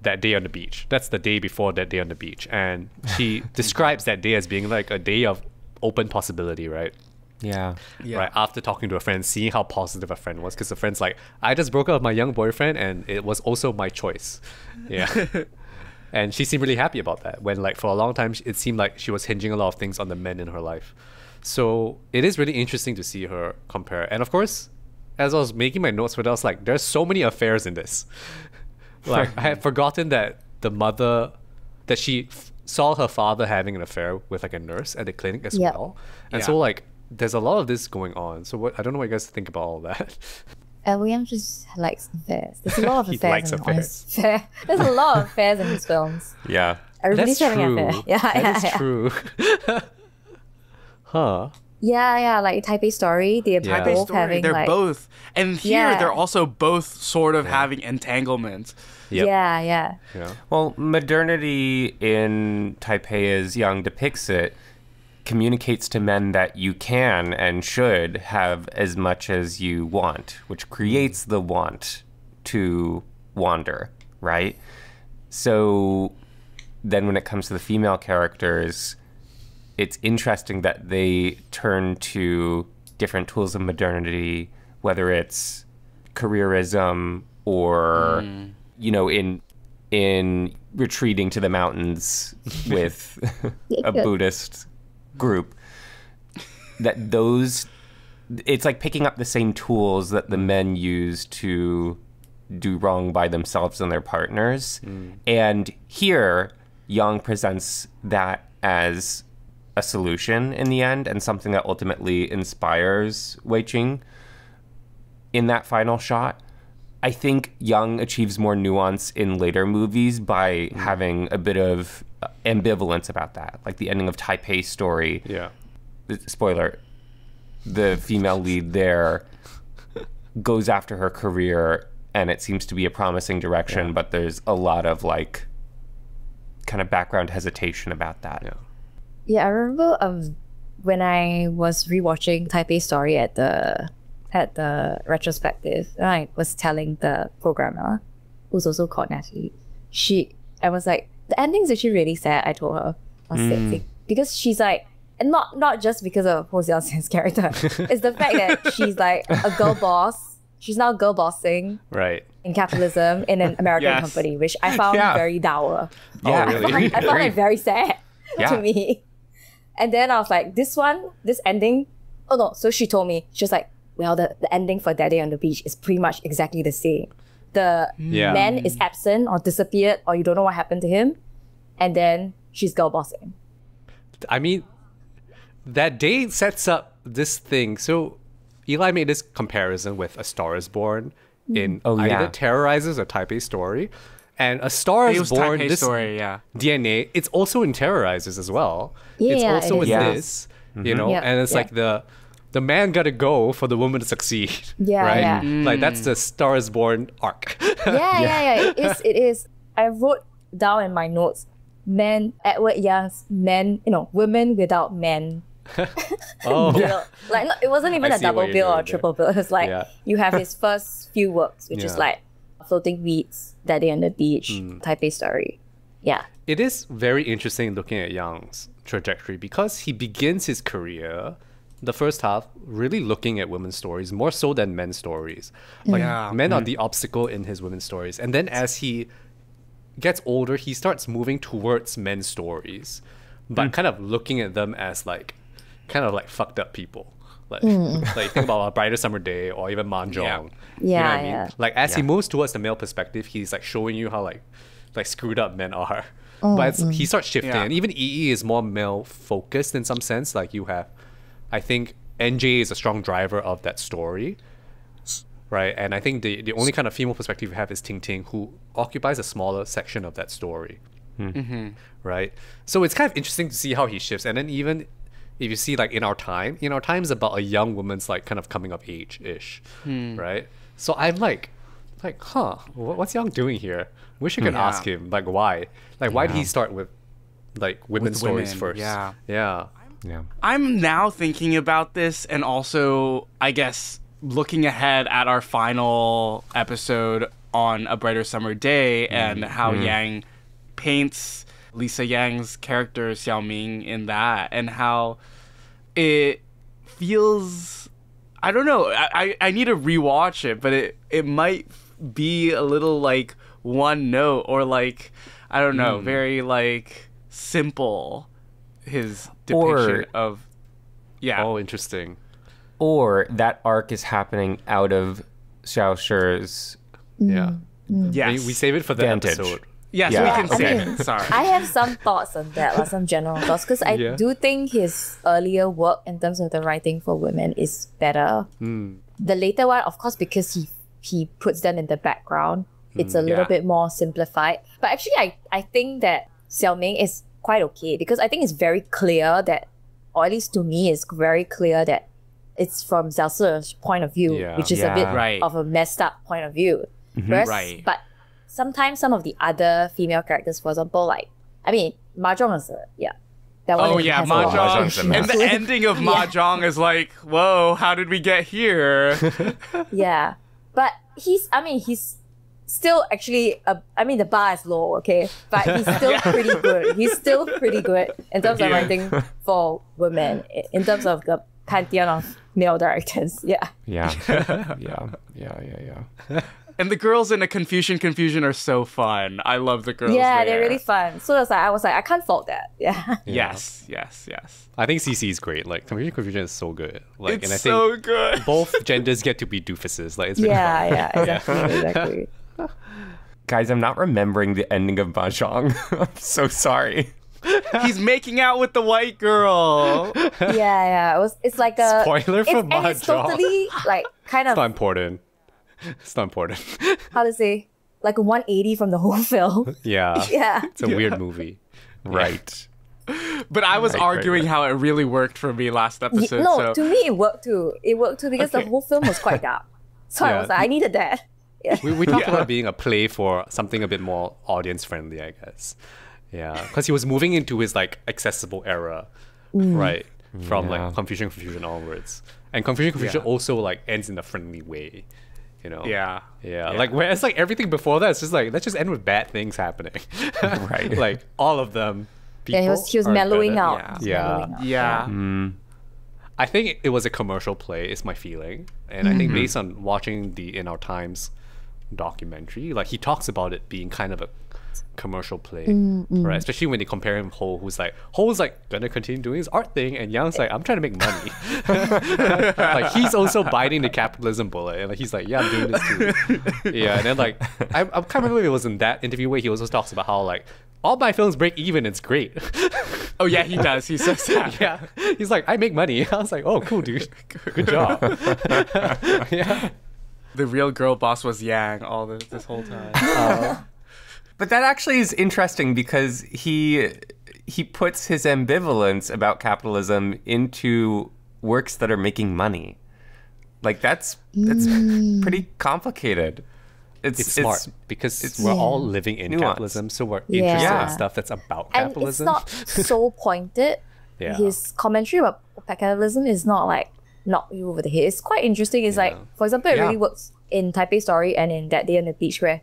that day on the beach. That's the day before that day on the beach. And she describes that day as being like a day of open possibility, right? Yeah. Right. After talking to a friend, seeing how positive a friend was, because the friend's like, I just broke up with my young boyfriend and it was also my choice. Yeah. And she seemed really happy about that when, like, for a long time, it seemed like she was hinging a lot of things on the men in her life. So it is really interesting to see her compare. And of course, as I was making my notes for that, I was like, there's so many affairs in this. Like, I had forgotten that the mother, that she saw her father having an affair with like a nurse at the clinic as well. And so like there's a lot of this going on. So I don't know what you guys think about all that. William just likes affairs. There's a lot of He affairs. likes in affairs. There's a lot of affairs in his films. Yeah. Everybody's That's having true. an affair. That is true. Huh. Yeah, like Taipei Story. They're Taipei both having They're like both, and here they're also both sort of having entanglements. Yep. Yeah. Well, modernity in Taipei, as Yang depicts it, communicates to men that you can and should have as much as you want, which creates the want to wander. right? So then when it comes to the female characters, it's interesting that they turn to different tools of modernity, whether it's careerism or, you know, in retreating to the mountains with a Buddhist group. That those, it's like picking up the same tools that the men use to do wrong by themselves and their partners. And here, Yang presents that as a solution in the end and something that ultimately inspires Wei Qing in that final shot. I think Yang achieves more nuance in later movies by having a bit of ambivalence about that. Like the ending of Taipei's story. Yeah. Spoiler, the female lead there goes after her career and it seems to be a promising direction, but there's a lot of like kind of background hesitation about that. Yeah, I remember when I was rewatching Taipei Story at the retrospective, I was telling the programmer, who's also called Natalie, I was like, the ending's actually really sad. I told her, I was sick, because she's like, and not just because of Ho Xiao-hsien's character, it's the fact that she's like a girl boss. She's now girl bossing in capitalism in an American company, which I found very dour. Yeah, really? I found it very sad to me. And then I was like, this ending, oh no. So she told me, she was like, well, the ending for That Day on the Beach is pretty much exactly the same. The man is absent or disappeared or you don't know what happened to him. And then she's girl bossing. I mean, that day sets up this thing. So Eli made this comparison with A Star is Born in either Terrorizes or Taipei Story. And A Star is Born, Taipei this Story, DNA, it's also in Terrorizes as well. Yeah, it's also it in is. this, you know, and it's like the man gotta go for the woman to succeed. Right? Like that's the Star is Born arc. Yeah. It is. I wrote down in my notes, Edward Young's women without men. Bill. Like it wasn't even I a see what double you're bill or doing triple bill. It was like you have his first few works, which is like Floating Weeds, That Day on the Beach, Taipei Story. Yeah. It is very interesting looking at Yang's trajectory because he begins his career, the first half, really looking at women's stories more so than men's stories. Like men are the obstacle in his women's stories. And then as he gets older, he starts moving towards men's stories, but kind of looking at them as like kind of like fucked up people. Like, like think about A Brighter Summer Day or even Mahjong. You know what I mean? Like as he moves towards the male perspective, he's like showing you how like screwed up men are. But he starts shifting. And even EE is more male focused in some sense. Like you have, I think NJ is a strong driver of that story. Right? And I think the only kind of female perspective you have is Ting Ting, who occupies a smaller section of that story. Right? So it's kind of interesting to see how he shifts. And then even if you see like In Our Time is about a young woman's like kind of coming of age-ish. Right? So I'm like, what's Yang doing here? Wish you could ask him, like, why? Like, why did he start with like women's stories first? Yeah. I'm now thinking about this and also, I guess, looking ahead at our final episode on A Brighter Summer Day and how Yang paints Lisa Yang's character Xiaoming in that and how it feels, I don't know, I need to rewatch it, but it might be a little like one note or like, I don't know, very like simple, his depiction of Oh, interesting. Or that arc is happening out of Xiao Shi's Yes. We save it for the Vantage. episode. Yes, we can say it. Sorry. I have some thoughts on that, like some general thoughts, because I do think his earlier work in terms of the writing for women is better. The later one, of course, because he puts them in the background, it's a little bit more simplified. But actually, I think that Xiaoming is quite okay because I think it's very clear that, or at least to me, it's very clear that it's from Xiao Shi's point of view, which is a bit of a messed up point of view. Whereas, but sometimes some of the other female characters, for example, like, I mean, Mahjong is that one has a lot of Mahjong. And the ending of Mahjong is like, whoa, how did we get here? But he's still actually, I mean, the bar is low, okay? But he's still pretty good. He's still pretty good in terms of writing for women, in terms of the pantheon of male directors. Yeah. Yeah. Yeah. And the girls in A Confusion are so fun. I love the girls. Yeah, there. they're really fun. So I was like, I can't fault that. Yeah. Yes. I think CC is great. Like, Confusion is so good. Like, It's and I think so good. both genders get to be doofuses. Like, it's really fun. Yeah, exactly. Guys, I'm not remembering the ending of Mahjong. I'm so sorry. He's making out with the white girl. Yeah. It's like a Spoiler for and it's Mahjong. totally like kind It's of not important. It's not important. how to say, like a 180 from the whole film. Yeah. Yeah. It's a weird movie. Right. But I was Right, arguing right. how it really worked for me last episode. No, so to me it worked too. It worked too because the Okay. whole film was quite dark. So I Yeah. was like, I needed that. Yeah. We talked about it being a play for something a bit more audience friendly, I guess. Yeah, because he was moving into his like accessible era, right? From Yeah. like Confusion onwards, and Confusion Yeah. also like ends in a friendly way, you know? yeah. Like whereas like everything before that, it's just like let's just end with bad things happening, Right. Like all of them. Yeah, he was people are mellowing gonna- out. Yeah. He was Yeah. mellowing out. Yeah. I think it was a commercial play, is my feeling. And I think based on watching the In Our Times documentary, like he talks about it being kind of a commercial play, right? Especially when they compare him to Ho, who's like gonna continue doing his art thing, and Young's like, I'm trying to make money. Like he's also biting the capitalism bullet, and like, he's like, yeah, I'm doing this too. Yeah, and then like I can't remember if it was in that interview where he also talks about how like all my films break even, it's great. Oh yeah, he does. He says that. Yeah, he's like, I make money. I was like, oh, cool, dude. Good job. Yeah. The real girl boss was Yang this whole time. But that actually is interesting because he puts his ambivalence about capitalism into works that are making money. Like that's pretty complicated. It's smart because it's- we're all living in nuanced. capitalism, so we're Yeah. interested Yeah. in stuff that's about And capitalism. it's not so pointed. Yeah. His commentary about capitalism is not like knock you over the head. It's quite interesting. It's like, for example, it Yeah. really works in Taipei Story and in That Day on the Beach, where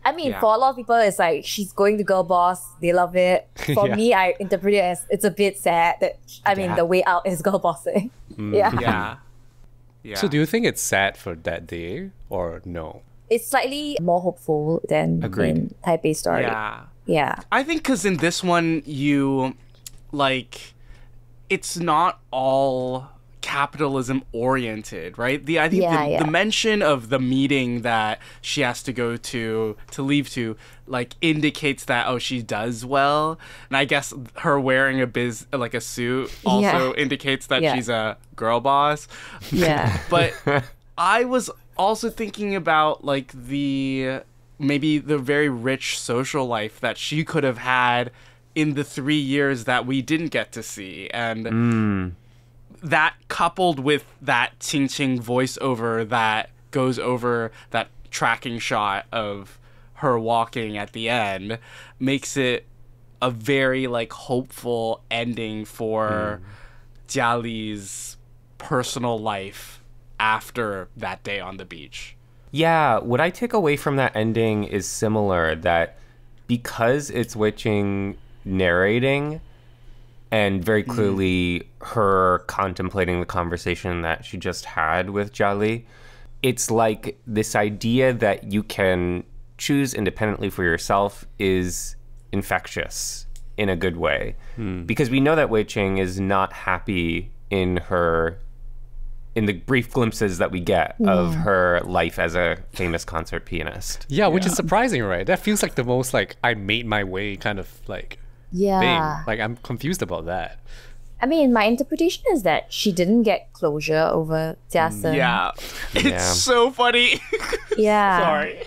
I mean, Yeah. for a lot of people, it's like she's going to girl boss. They love it. For Yeah. me, I interpret it as it's a bit sad that Yeah. the way out is girl bossing. Yeah. Yeah. Yeah. So do you think it's sad for that day or no? It's slightly more hopeful than Agreed. in Taipei Story. Yeah. Yeah. I think because in this one, you like, it's not all capitalism oriented, right? I think the mention of the meeting that she has to go to leave to, like, indicates that she does well, and I guess her wearing a suit also indicates that Yeah. she's a girl boss. Yeah. But I was also thinking about like maybe the very rich social life that she could have had in the 3 years that we didn't get to see, and that coupled with that Qing-qing voiceover that goes over that tracking shot of her walking at the end makes it a very like hopeful ending for Jia-li's personal life after that day on the beach. Yeah, what I take away from that ending is similar, that because it's Wei Qing narrating and very clearly her contemplating the conversation that she just had with Jia-li, it's like this idea that you can choose independently for yourself is infectious in a good way. Because we know that Wei Qing is not happy in the brief glimpses that we get of her life as a famous concert pianist. Yeah, which is surprising, right? That feels like the most like I made my way kind of like Yeah. thing. Like I'm confused about that. I mean, my interpretation is that she didn't get closure over Jia-sen. Yeah. It's Yeah. so funny. Yeah. Sorry.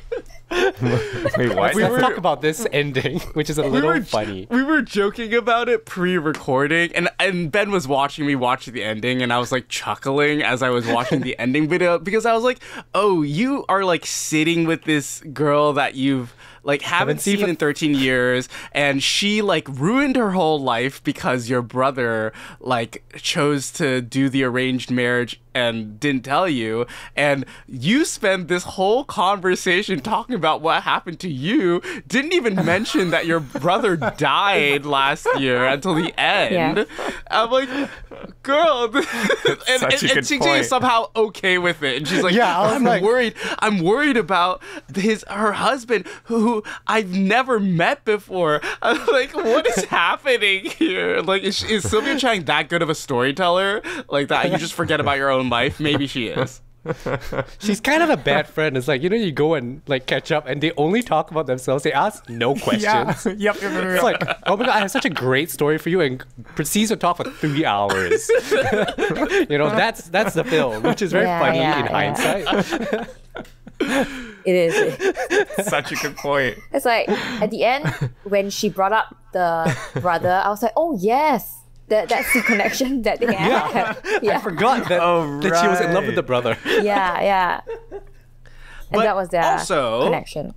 Wait, what? Let's talk about this ending, which is a little funny. We were joking about it pre-recording, and Ben was watching me watch the ending, and I was like chuckling as I was watching the ending video because I was like, oh, you are like sitting with this girl that you've like haven't seen seen in 13 years, and she like ruined her whole life because your brother like chose to do the arranged marriage and didn't tell you, and you spend this whole conversation talking about what happened to you, didn't even mention that your brother died last year until the end. Yeah. I'm like, girl, and Such a good Qing-qing point. is somehow okay with it, and she's like, Yeah, I was like- I'm worried about her husband who I've never met before. I'm like, what is happening here? Like, is Sylvia Chang that good of a storyteller? Like that you just forget about your own life? Maybe she is. She's kind of a bad friend. It's like, you know, you go and like catch up and they only talk about themselves. They ask no questions. Yep. It's like, oh my god, I have such a great story for you, and proceeds to talk for 3 hours. You know, that's the film, which is very Yeah, funny yeah, in yeah. hindsight. It is. Such a good point. It's like at the end when she brought up the brother, I was like, oh yes, that's the connection that they have. I forgot that, Oh, that she was in love right. with the brother. Yeah. And that was their also- connection.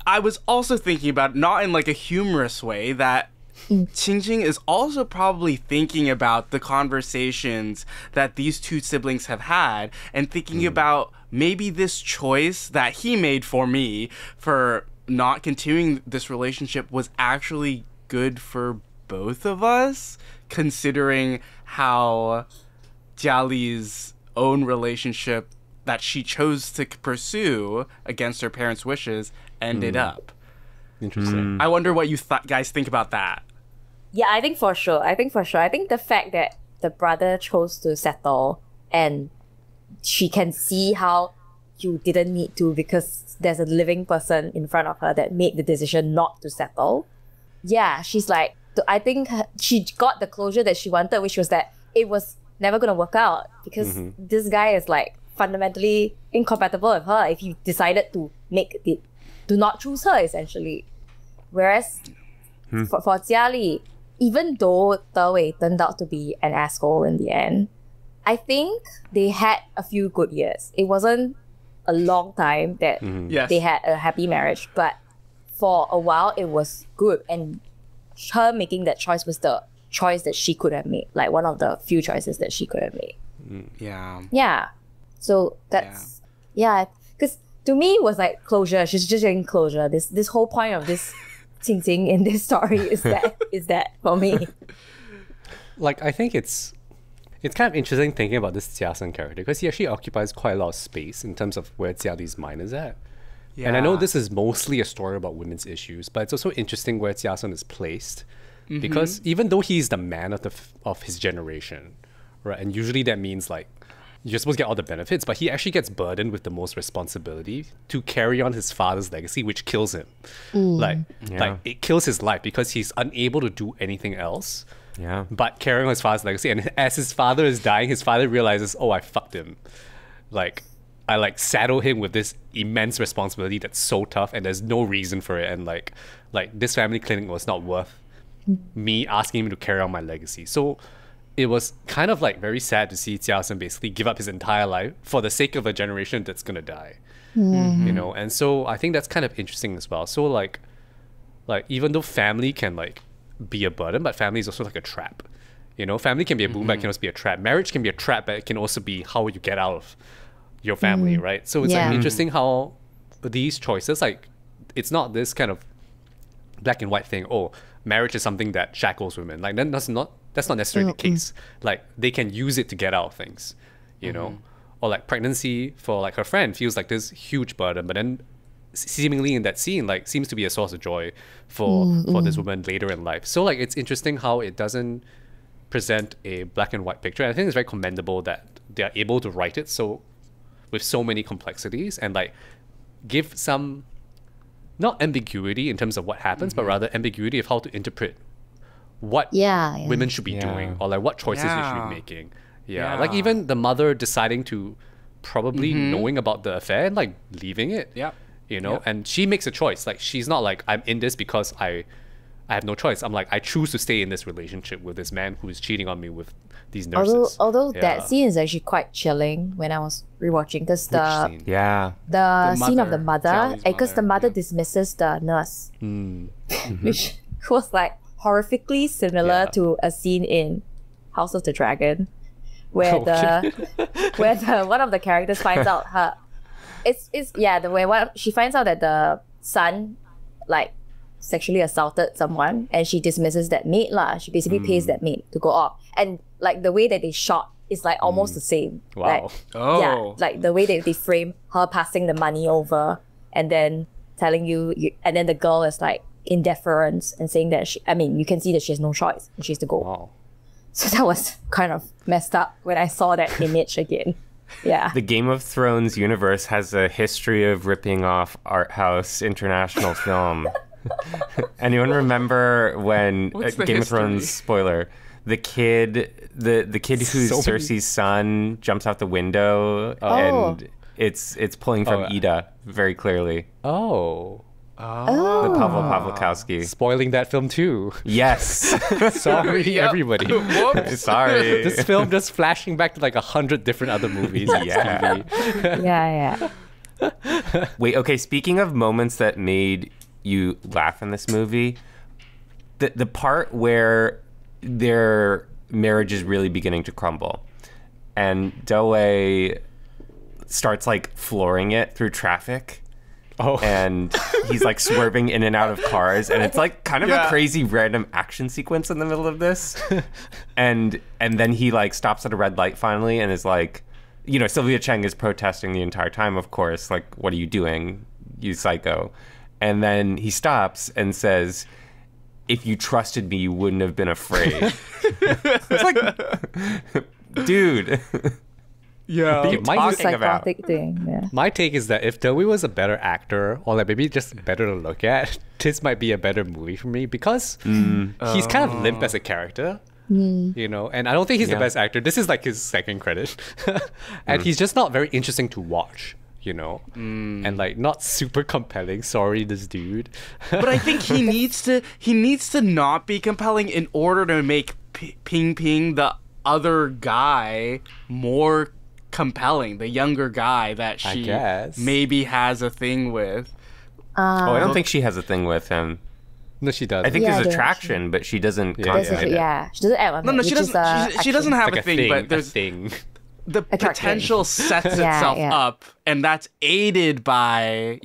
I was also thinking about, not in like a humorous way, that Qing-qing is also probably thinking about the conversations that these two siblings have had, and thinking about maybe this choice that he made for me for not continuing this relationship was actually good for both of us, considering how Jia-li's own relationship that she chose to pursue against her parents' wishes ended up. Interesting. I wonder what you guys think about that. Yeah, I think for sure. I think the fact that the brother chose to settle, and she can see how you didn't need to because there's a living person in front of her that made the decision not to settle. Yeah, she's like, I think she got the closure that she wanted, which was that it was never going to work out because this guy is like fundamentally incompatible with her if you decided to do not choose her, essentially. Whereas for Jia-li, even though De-wei turned out to be an asshole in the end, I think they had a few good years. It wasn't a long time that Yes. they had a happy marriage, but for a while it was good, and her making that choice was the choice that she could have made, like one of the few choices that she could have made. Yeah. Yeah. So that's because to me it was like closure. She's just getting closure. This whole point of this Qing-qing in this story is that for me. Like, I think it's kind of interesting thinking about this Jia-sen character because he actually occupies quite a lot of space in terms of where Jia-li's mind is at. Yeah. And I know this is mostly a story about women's issues, but it's also interesting where Jia-sen is placed because even though he's the man of his generation, right? And usually that means like you're supposed to get all the benefits, but he actually gets burdened with the most responsibility to carry on his father's legacy, which kills him. Like it kills his life because he's unable to do anything else. Yeah. But carrying on his father's legacy, and as his father is dying, his father realizes, oh, I fucked him. Like, I like saddle him with this immense responsibility that's so tough, and there's no reason for it. And like this family clinic was not worth me asking him to carry on my legacy. So it was kind of like very sad to see Jia-sen basically give up his entire life for the sake of a generation that's gonna die. You know, and so I think that's kind of interesting as well. So like even though family can like be a burden, but family is also like a trap. You know, family can be a boom, but it can also be a trap. Marriage can be a trap, but it can also be how you get out of your family, right? So it's Yeah. like interesting how these choices, like, it's not this kind of black and white thing. Oh, marriage is something that shackles women. Like that's not necessarily the case. Like they can use it to get out of things, you know. Or like pregnancy for like her friend feels like this huge burden, but then seemingly in that scene like seems to be a source of joy for this woman later in life. So like it's interesting how it doesn't present a black and white picture. And I think it's very commendable that they are able to write it so with so many complexities and like give some not ambiguity in terms of what happens, but rather ambiguity of how to interpret what women should be doing or like what choices they should be making. Yeah. Like even the mother deciding to probably knowing about the affair and like leaving it. Yep. You know, and she makes a choice. Like she's not like, I'm in this because I I have no choice. I'm like, I choose to stay in this relationship with this man who is cheating on me with these nurses. Although Yeah. that scene is actually quite chilling when I was rewatching, because Which the scene? Yeah. the scene of mother, the mother, Jia-li's because the mother, mother yeah. dismisses the nurse, Mm-hmm. which was like horrifically similar Yeah. to a scene in House of the Dragon, where Okay. where the one of the characters finds out her, the way she finds out that the son like sexually assaulted someone, and she dismisses that maid lah. She basically pays that maid to go off, and like the way that they shot is like almost the same. Wow. Like, Oh. yeah, like the way that they frame her passing the money over and then telling you, and then the girl is like in deference and saying that you can see that she has no choice and she has to go. Wow. So that was kind of messed up when I saw that image again. Yeah. The Game of Thrones universe has a history of ripping off art house international film. Anyone remember when What's the Game of history? Thrones spoiler? The kid who's So many- Cersei's son jumps out the window and it's pulling from Oh. Ida very clearly. Oh. The Pavel Pawlikowski. Spoiling that film too. Yes. Sorry, Yep. everybody. Whoops. Sorry. This film just flashing back to like 100 different other movies. on Yeah. TV. Yeah. Wait, okay, speaking of moments that made you laugh in this movie, the part where their marriage is really beginning to crumble and De-wei starts like flooring it through traffic. Oh. And he's like swerving in and out of cars, and it's like kind of Yeah. a crazy random action sequence in the middle of this. and then he like stops at a red light finally and is like, you know, Sylvia Chang is protesting the entire time, of course, like, what are you doing, you psycho? And then he stops and says, if you trusted me, you wouldn't have been afraid. It's like, dude. Yeah. What are you Mine was talking about? Psychotic thing. Yeah. My take is that if De-wei was a better actor, or like maybe just better to look at, this might be a better movie for me because he's kind of limp as a character. You know, and I don't think he's the Yeah. best actor. This is like his second credit. And he's just not very interesting to watch, you know? And like not super compelling. Sorry, this dude. But I think he needs to not be compelling in order to make Ping Ping, the other guy, more compelling, the younger guy that I she guess. maybe has a thing with. Oh, I don't think she has a thing with him. No, she does. I think Yeah, there's I do, attraction, but she doesn't Yeah. consummate it. Yeah. She doesn't act on No, it, she which is, doesn't. She doesn't have like a thing, but there's a thing. the Attraction. potential sets Yeah, itself yeah. up, and that's aided by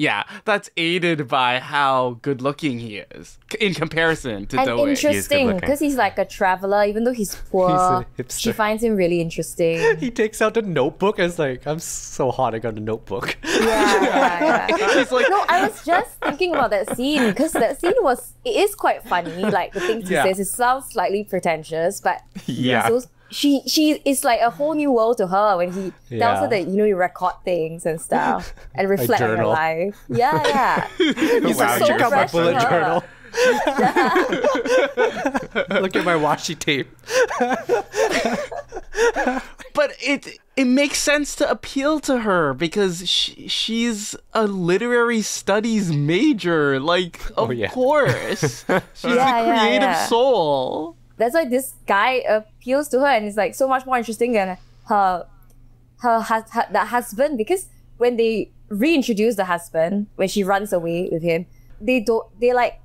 how good looking he is in comparison to and De-wei. interesting looking. because he's like a traveler, even though he's poor. He's a She hipster. finds him really interesting. He takes out the notebook and is like, I'm so hot, I got the notebook. Yeah. He's like, No, I was just thinking about that scene because that scene it is quite funny. Like the things he Yeah. says, it sounds slightly pretentious, but Yeah. so she is like a whole new world to her when he tells Yeah. her that you record things and stuff and reflect on your journal. life. Yeah. He's Wow, so check out my fresh bullet to her. journal. Look at my washi tape. but it makes sense to appeal to her because she's a literary studies major. Like, of yeah. course, she's Yeah, a yeah, creative yeah. soul. That's why this guy appeals to her and is like so much more interesting than the husband, because when they reintroduce the husband, when she runs away with him, they like,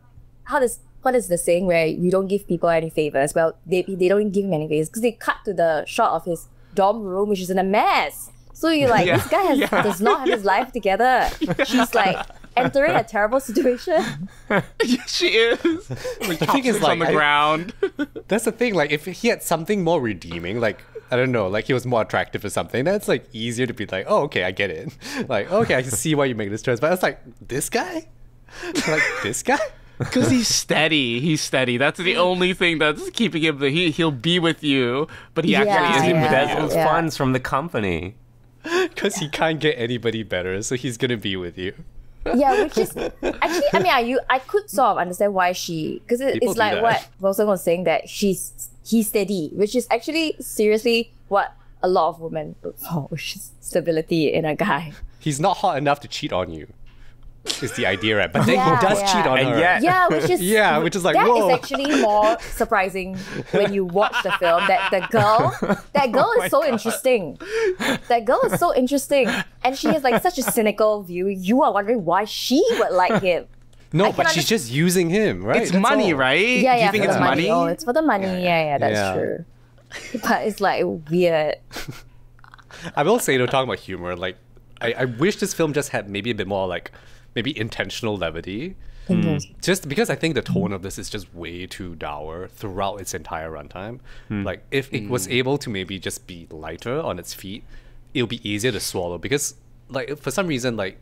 what is the saying where you don't give people any favors? Well, they don't give him any favors because they cut to the shot of his dorm room, which is in a mess. So you're like, Yeah. this guy does not have his life together. She's like entering a terrible situation. She is. The thing is, It's on like, the ground. that's the thing. Like, if he had something more redeeming, like, I don't know, like he was more attractive or something, that's like easier to be like, oh, okay, I get it. Like, okay, I can see why you make this choice. But it's like, this guy? Like, this guy? Because he's steady. He's steady. That's the only thing that's keeping him. He'll be with you, but he Yeah, actually isn't yeah. with you. Embezzles Yeah. funds from the company. Because he can't get anybody better, so he's gonna be with you. Yeah, which is actually, I could sort of understand why because People it's do like that. what Wilson was saying, that he's steady, which is actually seriously what a lot of women look for, which is stability in a guy. He's not hot enough to cheat on you. is the idea, right? But then Yeah, he does yeah. cheat on And her. yet- Yeah, which is which is like, that whoa. is actually more surprising when you watch the film. That girl is so interesting. That girl is so interesting, and she has like such a cynical view. You are wondering why she would like him. No, I but can she's just using him, right? It's That's money, all. right? Yeah, Do yeah, you think for it's the money? Oh, it's for the money. Yeah, that's Yeah. true. But it's like weird. I will say, though, talking about humor, like, I wish this film just had maybe a bit more, like, maybe intentional levity. Just because I think the tone of this is just way too dour throughout its entire runtime. Like, if it was able to maybe just be lighter on its feet, it'll be easier to swallow. Because, like, for some reason, like,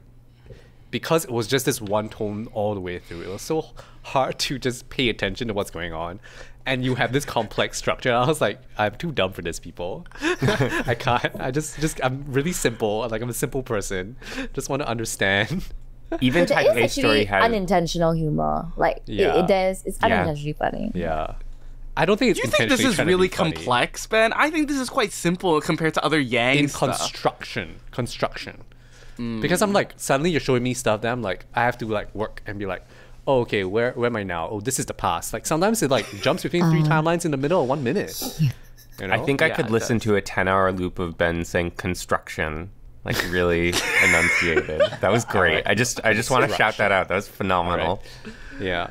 because it was just this one tone all the way through, it was so hard to just pay attention to what's going on. And you have this complex structure. I was like, I'm too dumb for this, people. I can't. I'm really simple. Like, I'm a simple person. Just want to understand. Even But Type it A is story actually had unintentional humor. Like Yeah. it's unintentionally funny. Yeah. I don't think it's Do you think this intentionally is trying to really be funny. complex, Ben? I think this is quite simple compared to other Yang In stuff. construction. Because I'm like, suddenly you're showing me stuff that I'm like, I have to like work and be like, oh, okay, where am I now? Oh, this is the past. Like sometimes it like jumps between 3 timelines in the middle of 1 minute. You know? I think I Yeah, could it listen does. to a 10-hour loop of Ben saying construction, like really enunciated. That was great. I just want to shout that out. That was phenomenal. Yeah.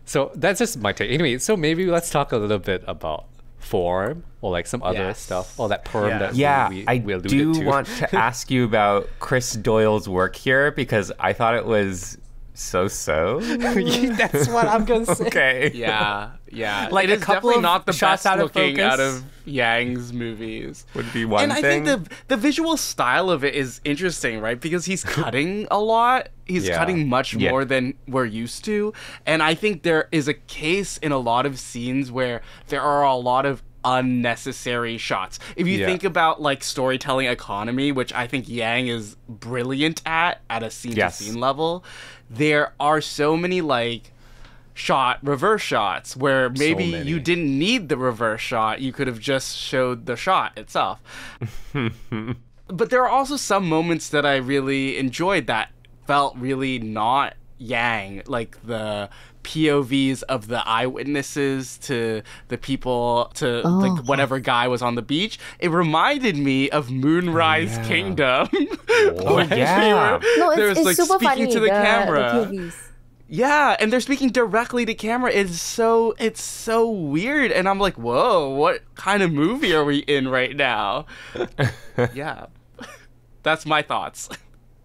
So that's just my take. Anyway, so maybe let's talk a little bit about form or like some other Yes. stuff or that perm Yes. that Yeah, we I alluded do to. want to ask you about Chris Doyle's work here because I thought it was so. That's what I'm gonna say. Okay. Yeah, yeah. Like it a is couple definitely of not the shots best out of looking focus. out of Yang's movies. Would be one And I thing. think the visual style of it is interesting, right? Because he's cutting a lot. He's Yeah. cutting much Yeah. more than we're used to. And I think there is a case in a lot of scenes where there are a lot of unnecessary shots. If you Yeah. think about like storytelling economy, which I think Yang is brilliant at a scene to scene level, there are so many like reverse shots where maybe many. you didn't need the reverse shot. You could have just showed the shot itself. But there are also some moments that I really enjoyed that felt really not Yang, like the POVs of the eyewitnesses to the people, to like whatever guy was on the beach. It reminded me of Moonrise Kingdom. Oh, yeah. No, There's, it's like, super speaking funny. to the camera. The POVs. Yeah, and they're speaking directly to camera. It's so weird, and I'm like, whoa, what kind of movie are we in right now? Yeah, that's my thoughts.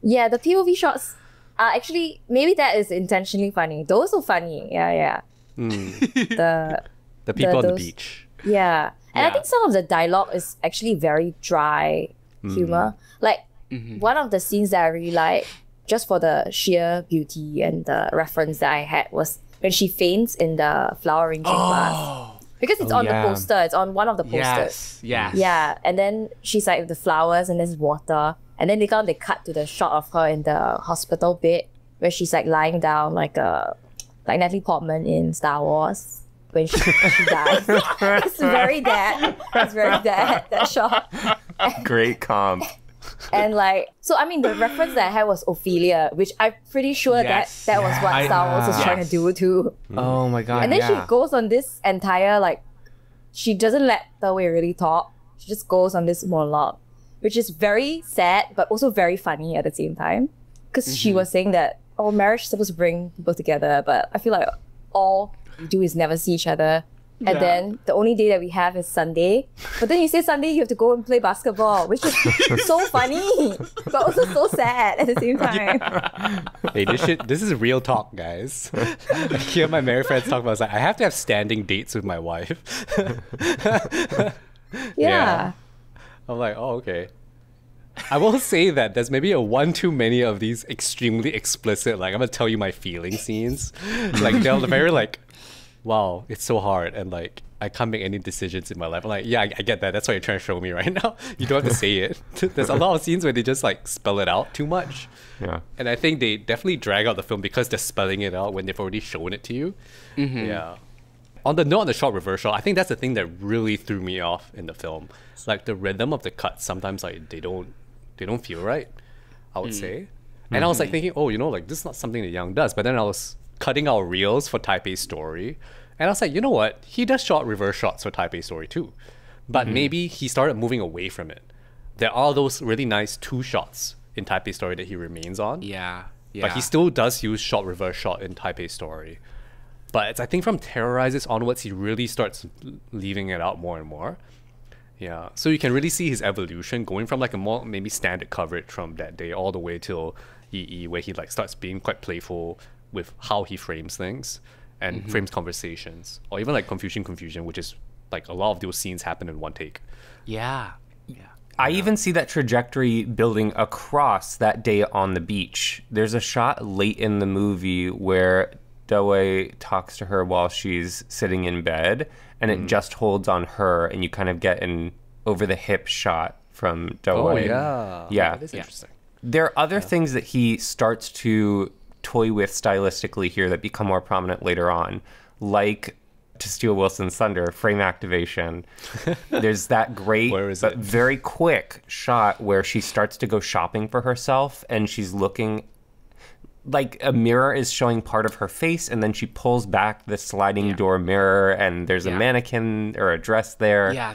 Yeah, the POV shots are actually, maybe that is intentionally funny. Those are funny. Yeah. The people on the those- beach. Yeah. And I Yeah. think some of the dialogue is actually very dry humor. Like, one of the scenes that I really like, just for the sheer beauty and the reference that I had, was when she faints in the flower arranging class. Because it's on yeah. the poster. It's on one of the posters. Yes. Yeah. And then she's like with the flowers and there's water. And then they cut to the shot of her in the hospital bed where she's like lying down like Natalie Portman in Star Wars when she dies. It's very dead. It's very dead, that shot. Great comp. And like, so I mean, the reference that I had was Ophelia, which I'm pretty sure Yes. that was what Star Wars was trying to Yes. do too. Oh my god. And then yeah. she goes on this entire like, she doesn't let De-wei really talk. She just goes on this monologue, which is very sad but also very funny at the same time. Because she was saying that, oh, marriage is supposed to bring people together, but I feel like all we do is never see each other. And Yeah. then the only day that we have is Sunday. But then you say Sunday you have to go and play basketball, which is so funny, but also so sad at the same time. Hey, this is real talk, guys. I hear my married friends talk about it's like, I have to have standing dates with my wife. Yeah. I'm like, oh, okay. I will say that there's maybe a one too many of these extremely explicit, like, I'm gonna tell you my feeling scenes. Like, they're very like, wow, it's so hard, and like, I can't make any decisions in my life. I'm like, yeah, I get that. That's what you're trying to show me right now. You don't have to say it. There's a lot of scenes where they just like spell it out too much. Yeah. And I think they definitely drag out the film because they're spelling it out when they've already shown it to you. Yeah. On the note on the short reverse shot, I think that's the thing that really threw me off in the film. Like the rhythm of the cuts, sometimes like they don't feel right, I would say. And I was like thinking, oh, like this is not something that Young does. But then I was cutting out reels for Type A Story. And I was like, you know what? He does shot reverse shots for Type A Story too. But maybe he started moving away from it. There are those really nice 2 shots in Type A Story that he remains on. Yeah. But he still does use shot reverse shot in Type A Story. But it's, I think from Terrorizes onwards, he really starts leaving it out more and more. Yeah, so you can really see his evolution going from like a more maybe standard coverage from that day all the way till EE, where he like starts being quite playful with how he frames things and frames conversations, or even like Confusion, which is like a lot of those scenes happen in one take. Yeah. I even see that trajectory building across that day on the beach. There's a shot late in the movie where De-wei talks to her while she's sitting in bed, and it just holds on her, and you kind of get an over-the-hip shot from De-wei. Oh, yeah. Yeah. That is interesting. There are other things that he starts to toy with stylistically here that become more prominent later on, like To Steal Wilson's Thunder, frame activation. There's that great but very quick shot where she starts to go shopping for herself, and she's looking like a mirror is showing part of her face, and then she pulls back the sliding door mirror, and there's a mannequin or a dress there. Yeah.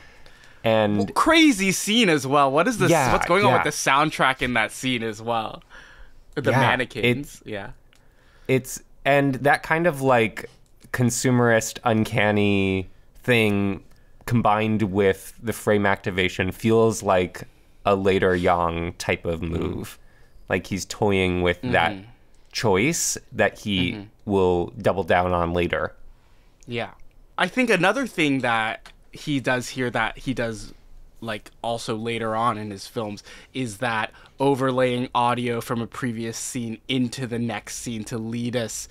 And crazy scene as well. What is this? Yeah, what's going on with the soundtrack in that scene as well? The mannequins. And that kind of like consumerist, uncanny thing combined with the frame activation feels like a later Yang type of move. Like he's toying with that choice that he will double down on later. Yeah. I think another thing that he does here that he does like also later on in his films is that overlaying audio from a previous scene into the next scene to lead us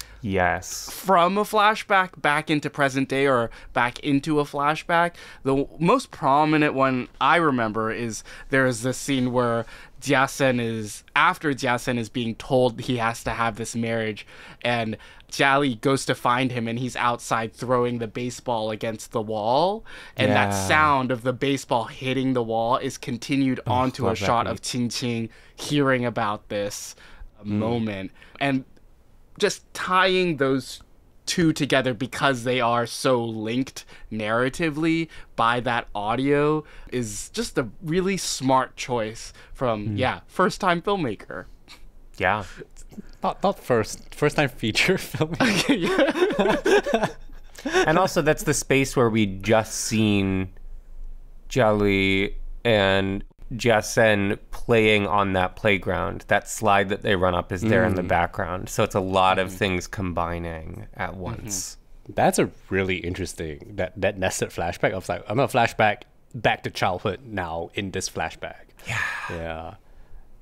from a flashback back into present day or back into a flashback. The most prominent one I remember is there is this scene where after Jia-sen is being told he has to have this marriage, and Jia-li goes to find him, and he's outside throwing the baseball against the wall, and that sound of the baseball hitting the wall is continued onto a shot of Qing-qing hearing about this moment, and just tying those two together because they are so linked narratively by that audio is just a really smart choice from first time filmmaker. Yeah. Not first time feature film. And also that's the space where we just seen Jia-li and Jia-sen playing on that playground. That slide that they run up is there in the background. So it's a lot of things combining at once. That's a really interesting, that nested flashback. I was like, I'm going to flashback back to childhood now in this flashback. Yeah.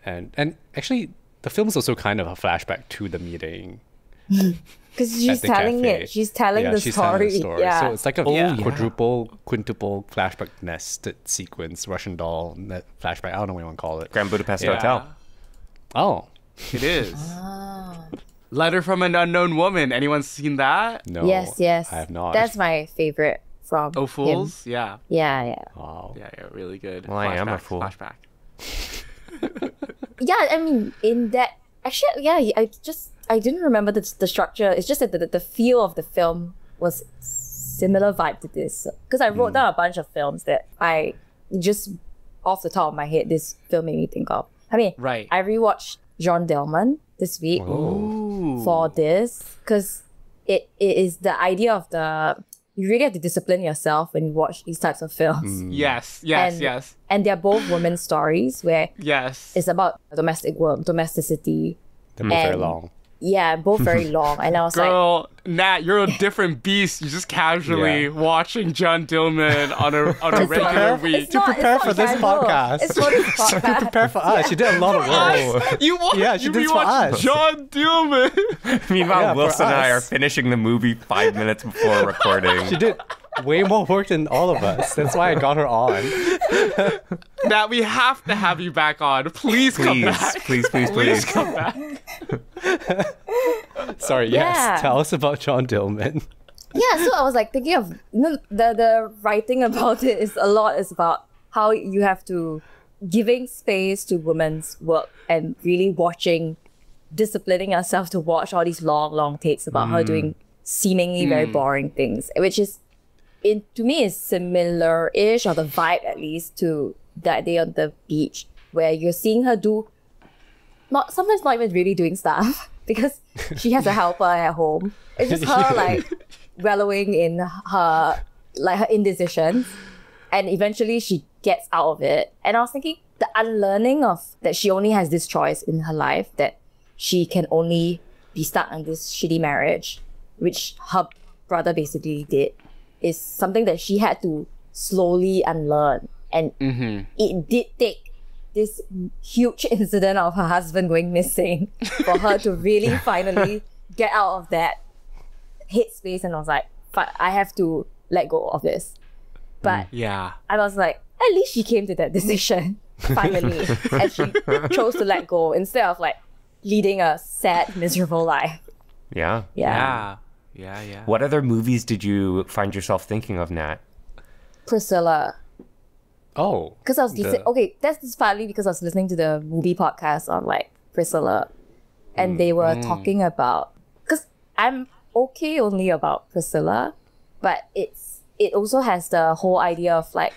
And actually, the film is also kind of a flashback to the meeting. Because she's telling cafe. She's telling the story. Yeah. So it's like a quintuple flashback nested sequence, Russian doll flashback. I don't know what you want to call it. Grand Budapest Hotel. Oh. It is. Letter from an Unknown Woman. Anyone seen that? No. Yes. I have not. That's my favorite from Oh Fools? him. Yeah. Yeah. Wow. Yeah, really good. Well, I am a fool. Flashback. Yeah, I mean, in that... Actually, yeah, I didn't remember the structure. It's just that the feel of the film was similar vibe to this. Because I wrote down a bunch of films that I just off the top of my head, this film made me think of. I mean, I rewatched John Dillman this week for this because it is the idea of you really have to discipline yourself when you watch these types of films. Yes. And they're both women's stories where it's about domestic work, domesticity. They're both very long. Yeah, both very long. And I was Girl, Nat, you're a different beast. You're just casually watching John Dillman on a regular week. To prepare for this podcast. It's for this podcast. To prepare for us. She did a lot of work. You did for us. John Dillman. Meanwhile, Wilson and I are finishing the movie 5 minutes before recording. She did way more work than all of us. That's why I got her on. Nat, we have to have you back on. Please come back. Please come back. Sorry, yes. Tell us about John Dillman. Yeah, so I was like thinking of the writing about it is about how you have to giving space to women's work and really watching disciplining herself to watch all these long takes about her doing seemingly very boring things, which is, to me, is similar-ish, or the vibe at least, to That Day on the Beach, where you're seeing her do sometimes not even really doing stuff because she has a helper at home. It's just her like wallowing in her indecisions, and eventually she gets out of it. And I was thinking, the unlearning of that she only has this choice in her life, that she can only be stuck in this shitty marriage, which her brother basically did, is something that she had to slowly unlearn. And it did take this huge incident of her husband going missing for her to really finally get out of that headspace. And I was like, I have to let go of this. But I was like, at least she came to that decision finally, and she chose to let go instead of like leading a sad, miserable life. Yeah. What What other movies did you find yourself thinking of, Nat? Priscilla. Oh. Because I was that's partly because I was listening to the movie podcast on like Priscilla, and they were talking about, because I'm okay only about Priscilla, but it also has the whole idea of like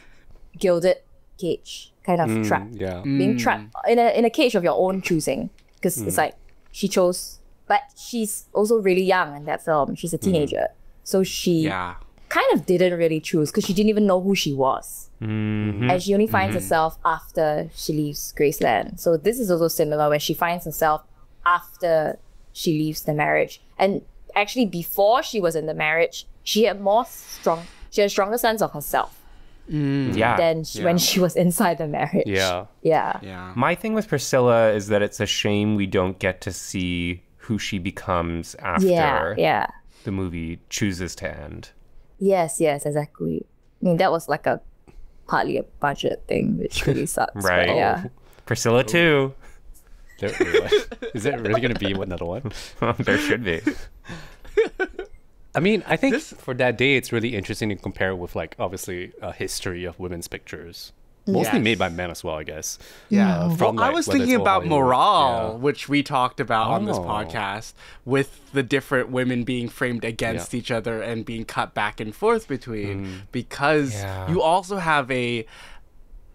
gilded cage kind of trap, being trapped in a cage of your own choosing, because it's like she chose, but she's also really young in that film. She's a teenager, so she kind of didn't really choose because she didn't even know who she was. And she only finds herself after she leaves Graceland. So this is also similar, where she finds herself after she leaves the marriage. And actually before she was in the marriage, she had a stronger sense of herself than when she was inside the marriage. My thing with Priscilla is that it's a shame we don't get to see who she becomes after the movie chooses to end. Yes, exactly. I mean, that was like partly a budget thing, which really sucks. Right. But yeah. Priscilla 2. Is there really going to be another one? There should be. I mean, I think for That Day, it's really interesting to compare it with, like, obviously a history of women's pictures. Mostly made by men as well, I guess. I was thinking about morale, which we talked about on this podcast, with the different women being framed against each other and being cut back and forth between, because you also have a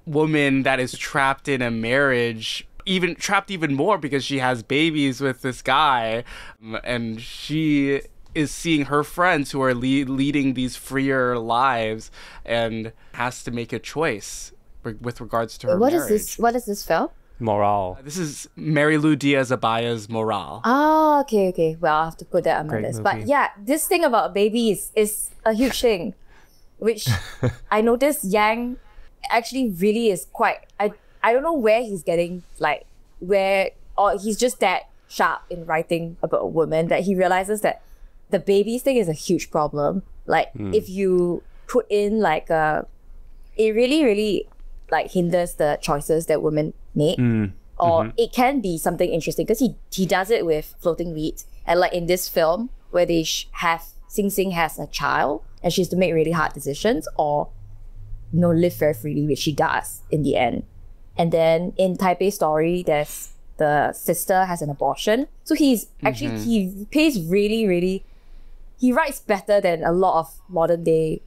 woman that is trapped in a marriage, even more because she has babies with this guy, and she is seeing her friends who are leading these freer lives and has to make a choice with regards to her marriage. What is this film? Morale. This is Mary Lou Diaz-Abaya's Morale. Oh, okay. Well, I'll have to put that on my list. Movie. But yeah, this thing about babies is a huge thing, which I noticed Yang actually really is quite... I don't know where he's getting, or he's just that sharp in writing about a woman that he realizes that the babies thing is a huge problem. Like, if you put in it really, really hinders the choices that women make. Or it can be something interesting because he does it with floating weeds. And like in this film where they Sing Sing has a child and she has to make really hard decisions, or live very freely, which she does in the end. And then in Taipei Story, there's the sister has an abortion. So he's actually, he pays really, really, he writes better than a lot of modern day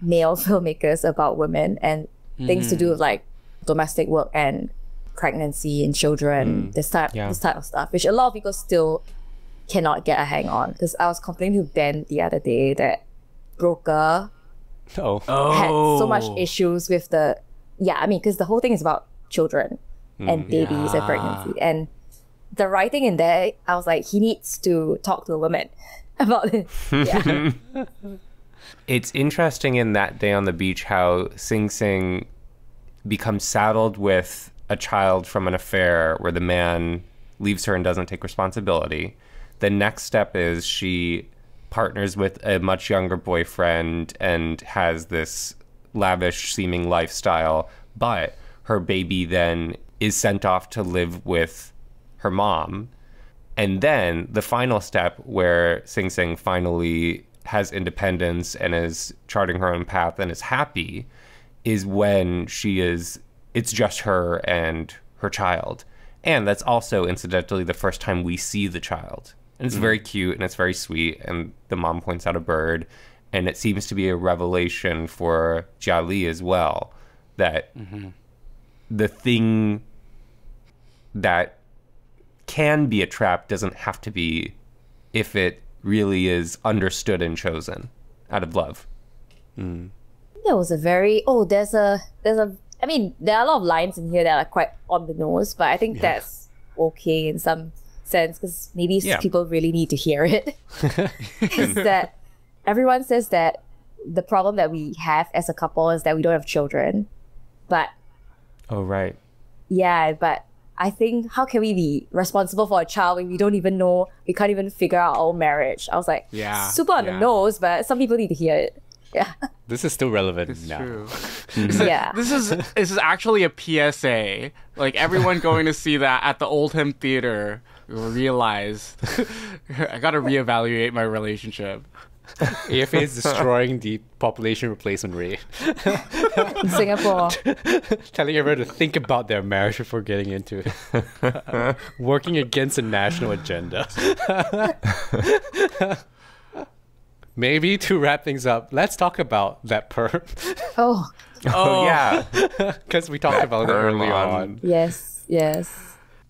male filmmakers about women and things to do with like domestic work and pregnancy and children, this type of stuff, which a lot of people still cannot get a hang on. Because I was complaining to Ben the other day that Broker had so much issues with because the whole thing is about children and babies and pregnancy, and the writing in there, I was like, he needs to talk to a woman about it. It's interesting in That Day on the Beach how Sing Sing becomes saddled with a child from an affair where the man leaves her and doesn't take responsibility. The next step is she partners with a much younger boyfriend and has this lavish seeming lifestyle, but her baby then is sent off to live with her mom. And then the final step where Sing Sing finally has independence and is charting her own path and is happy is when it's just her and her child. And that's also, incidentally, the first time we see the child. And it's very cute and it's very sweet. And the mom points out a bird. And it seems to be a revelation for Jia-li as well, that the thing that can be a trap doesn't have to be if it really is understood and chosen out of love. There was a very I mean, there are a lot of lines in here that are quite on the nose, but I think that's okay in some sense because maybe people really need to hear it. Is that everyone says that the problem that we have as a couple is that we don't have children, but but I think how can we be responsible for a child when we don't even know, we can't even figure out our own marriage? I was like, super on the nose, but some people need to hear it. Yeah. This is still relevant It's now. true. Yeah. This is actually a PSA. Like everyone going to see that at the Oldham Theater will realize I gotta reevaluate my relationship. AFA is destroying the population replacement rate. In Singapore. Telling everyone to think about their marriage before getting into it. Working against a national agenda. Maybe to wrap things up, let's talk about that perm. Oh, Oh, yeah. Because we talked about it perm early on- on. yes.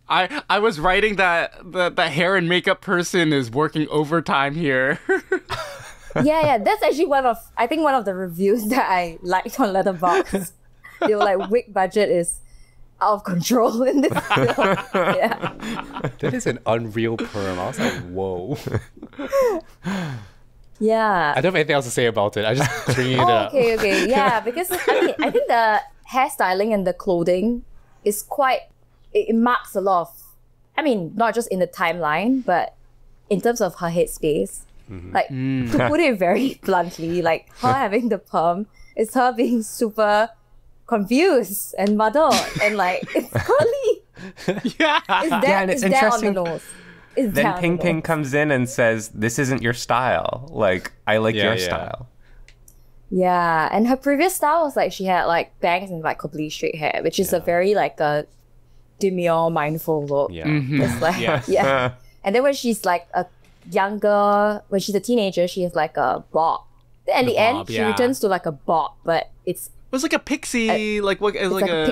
I was writing that the hair and makeup person is working overtime here. Yeah. That's actually one of the reviews that I liked on Letterboxd. They were like, wig budget is out of control in this film. Yeah. That is an unreal perm. I was like, whoa. Yeah. I don't have anything else to say about it. I just bringing it up. Okay. Yeah, because I think the hairstyling and the clothing is quite, it marks a lot of, not just in the timeline, but in terms of her headspace. Like, to put it very bluntly, like her having the perm is her being super confused and muddled and like, it's curly. Yeah. and it's it's down on the interesting. nose. It's Then down on Ping the Ping nose. comes in and says, "This isn't your style. Like, I like Yeah, your yeah. style." Yeah, and her previous style was like she had like bangs and like completely straight hair, which is a very like a demure, mindful look. Yeah. It's like Yes. yeah. And then when she's like when she's a teenager, she has like a bob. Then at the end, bob, she yeah. returns to like a bob, but it's It was like a pixie, like what? It's like a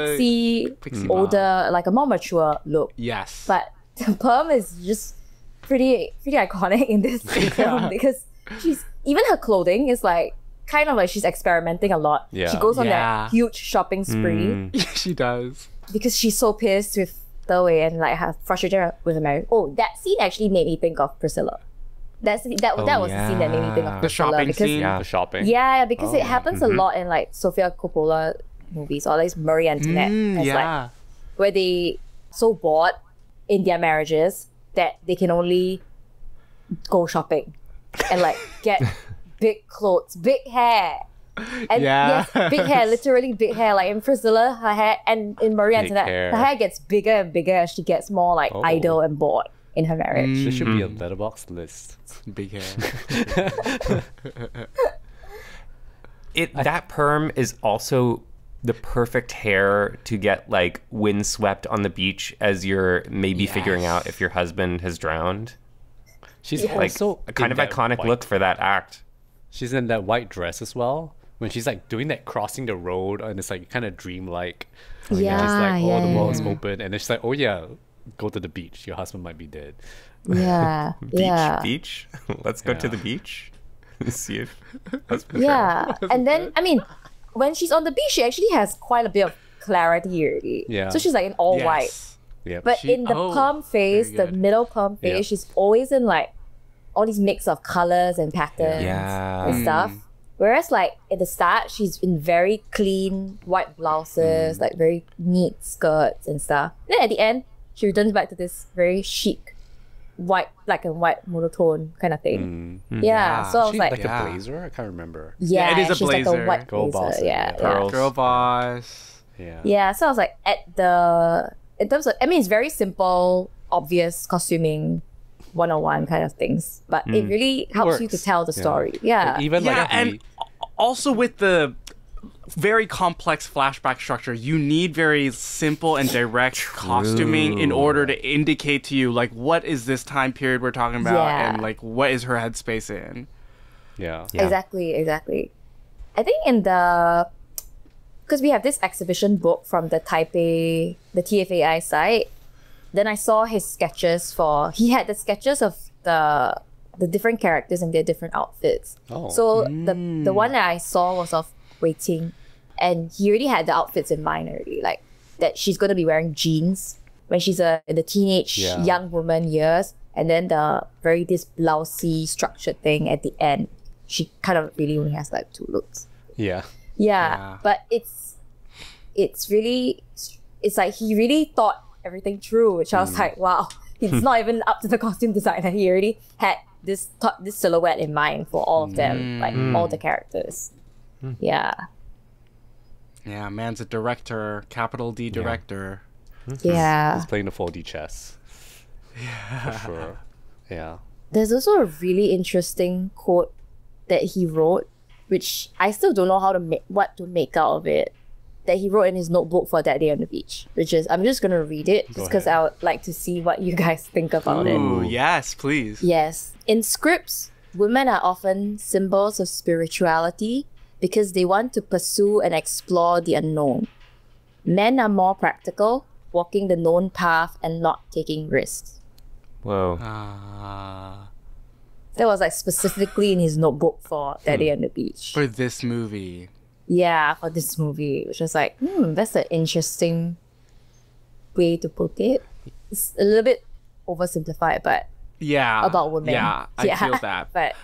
pixie, bob. older, like a more mature look. Yes. But the perm is just pretty iconic in this film because she's even her clothing is like kind of like she's experimenting a lot. Yeah. She goes on Yeah. that huge shopping spree she does. because she's so pissed with De-wei and like her frustration with her marriage. Oh, that scene actually made me think of Priscilla. That was the scene that made me think of yeah. The Priscilla shopping because scene. Yeah. The shopping. yeah, because it happens a lot in like Sofia Coppola movies or like Marie Antoinette. It's like where they so bored in their marriages that they can only go shopping and like get big clothes, big hair. And Yeah. yes, big hair, literally big hair. Like in Priscilla, her hair, and in Marie Big Antoinette, hair. her hair gets bigger and bigger as she gets more like Oh. idle and bored in her marriage. There should be a letterbox list. Big hair. That perm is also the perfect hair to get like windswept on the beach as you're maybe figuring out if your husband has drowned. She's Like also a kind in of that iconic white- look for that act. She's in that white dress as well. When she's like doing that crossing the road and it's like kind of dreamlike. And she's like, oh, the world is open. And then she's like, oh yeah, go to the beach. Your husband might be dead. Yeah, yeah. Beach. Let's go to the beach. See if husband Yeah, and then when she's on the beach, she actually has quite a bit of clarity already. Yeah. So she's like in all white. Yes. Yep. But in the oh, perm phase, very the good. middle perm phase, Yeah. she's always in like all these mix of colors and patterns Yeah. and stuff. Whereas like at the start, she's in very clean white blouses, like very neat skirts and stuff. Then at the end, she returns back to this very chic, white, black and white monotone kind of thing. Yeah. So I was She like, like Yeah. a blazer? I can't remember. yeah, it is a she's like blazer. a white Girl blazer. bossing, Yeah, yeah. yeah. Girls. Girl boss. Yeah. Yeah, so I was like, in terms of, it's very simple, obvious costuming 101 kind of things, but it really helps you to Works. tell the Yeah. story. Yeah. Even Yeah, like and also with the very complex flashback structure. You need very simple and direct costuming in order to indicate to you, like, what is this time period we're talking about, and like, what is her headspace in. Yeah. Exactly. I think because we have this exhibition book from the TFAI site, then I saw his sketches he had the sketches of the different characters and their different outfits. So the one that I saw was of Wei Ting, and he already had the outfits in mind already, like that she's going to be wearing jeans when she's in the teenage young woman years, and then the very this blousey structured thing at the end. She kind of really only has like 2 looks. Yeah. But it's like he really thought everything through, which I was like, wow, it's not even up to the costume designer. He already had this silhouette in mind for all of them, like all the characters. Yeah, man's a director, capital D director. Yeah. He's playing the 4D chess. For sure. Yeah. There's also a really interesting quote that he wrote, which I still don't know what to make out of it, that he wrote in his notebook for that day on the beach, which is, I'm just going to read it just because I would like to see what you guys think about it. Ooh, yes, please. Yes. In scripts, women are often symbols of spirituality because they want to pursue and explore the unknown. Men are more practical, walking the known path and not taking risks. Whoa. That was like specifically in his notebook for that day on the beach. For this movie. Yeah, for this movie, which was like, that's an interesting way to put it. It's a little bit oversimplified, but about women. Yeah, I feel that.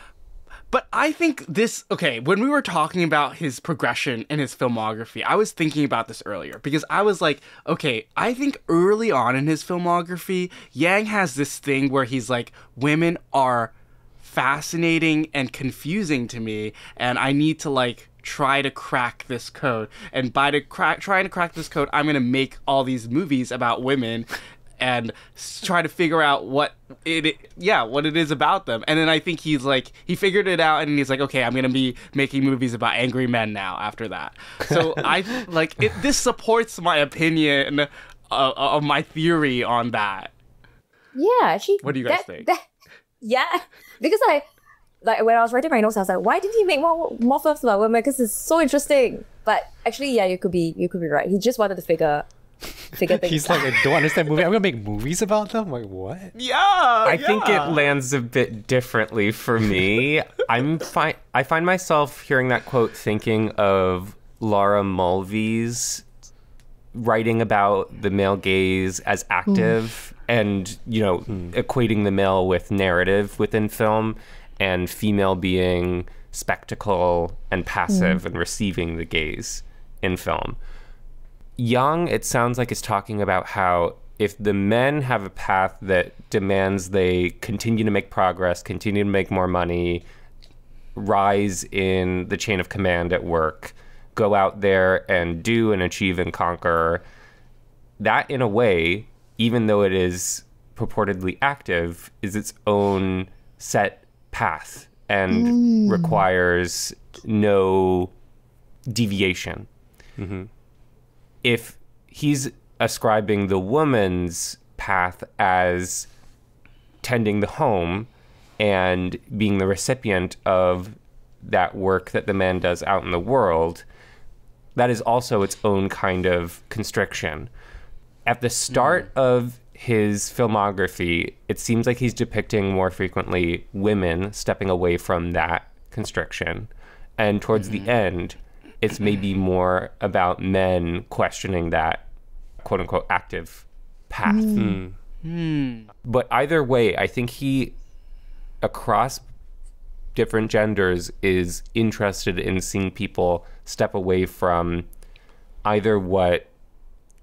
But I think when we were talking about his progression in his filmography, I was thinking about this earlier because I was like, okay, I think early on in his filmography, Yang has this thing where he's like, women are fascinating and confusing to me, and I need to like try to crack this code. And by trying to crack this code, I'm gonna make all these movies about women and try to figure out what it is about them. And then I think he figured it out, and he's like, okay, I'm gonna be making movies about angry men now after that. So I like it. This supports my opinion of my theory on that. Yeah, actually. What do you guys think? Yeah, because like when I was writing my notes, I was like, why didn't he make more films about women? Because it's so interesting. But actually, yeah, you could be right. He just wanted to figure things He's out. like, I don't understand movie. I'm gonna make movies about them. Like what? Yeah, I think it lands a bit differently for me. I find myself hearing that quote thinking of Laura Mulvey's writing about the male gaze as active and, equating the male with narrative within film and female being spectacle and passive and receiving the gaze in film. Young, it sounds like, is talking about how if the men have a path that demands they continue to make progress, continue to make more money, rise in the chain of command at work, go out there and do and achieve and conquer, that in a way, even though it is purportedly active, is its own set path and requires no deviation. If he's ascribing the woman's path as tending the home and being the recipient of that work that the man does out in the world, that is also its own kind of constriction. At the start of his filmography, it seems like he's depicting more frequently women stepping away from that constriction. And towards the end, it's maybe more about men questioning that quote unquote active path. But either way, I think he, across different genders, is interested in seeing people step away from either what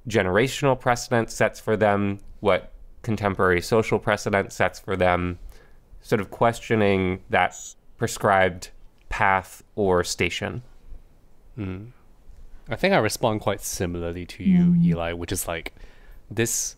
generational precedent sets for them, what contemporary social precedent sets for them, sort of questioning that prescribed path or station. I think I respond quite similarly to you, Eli, which is like this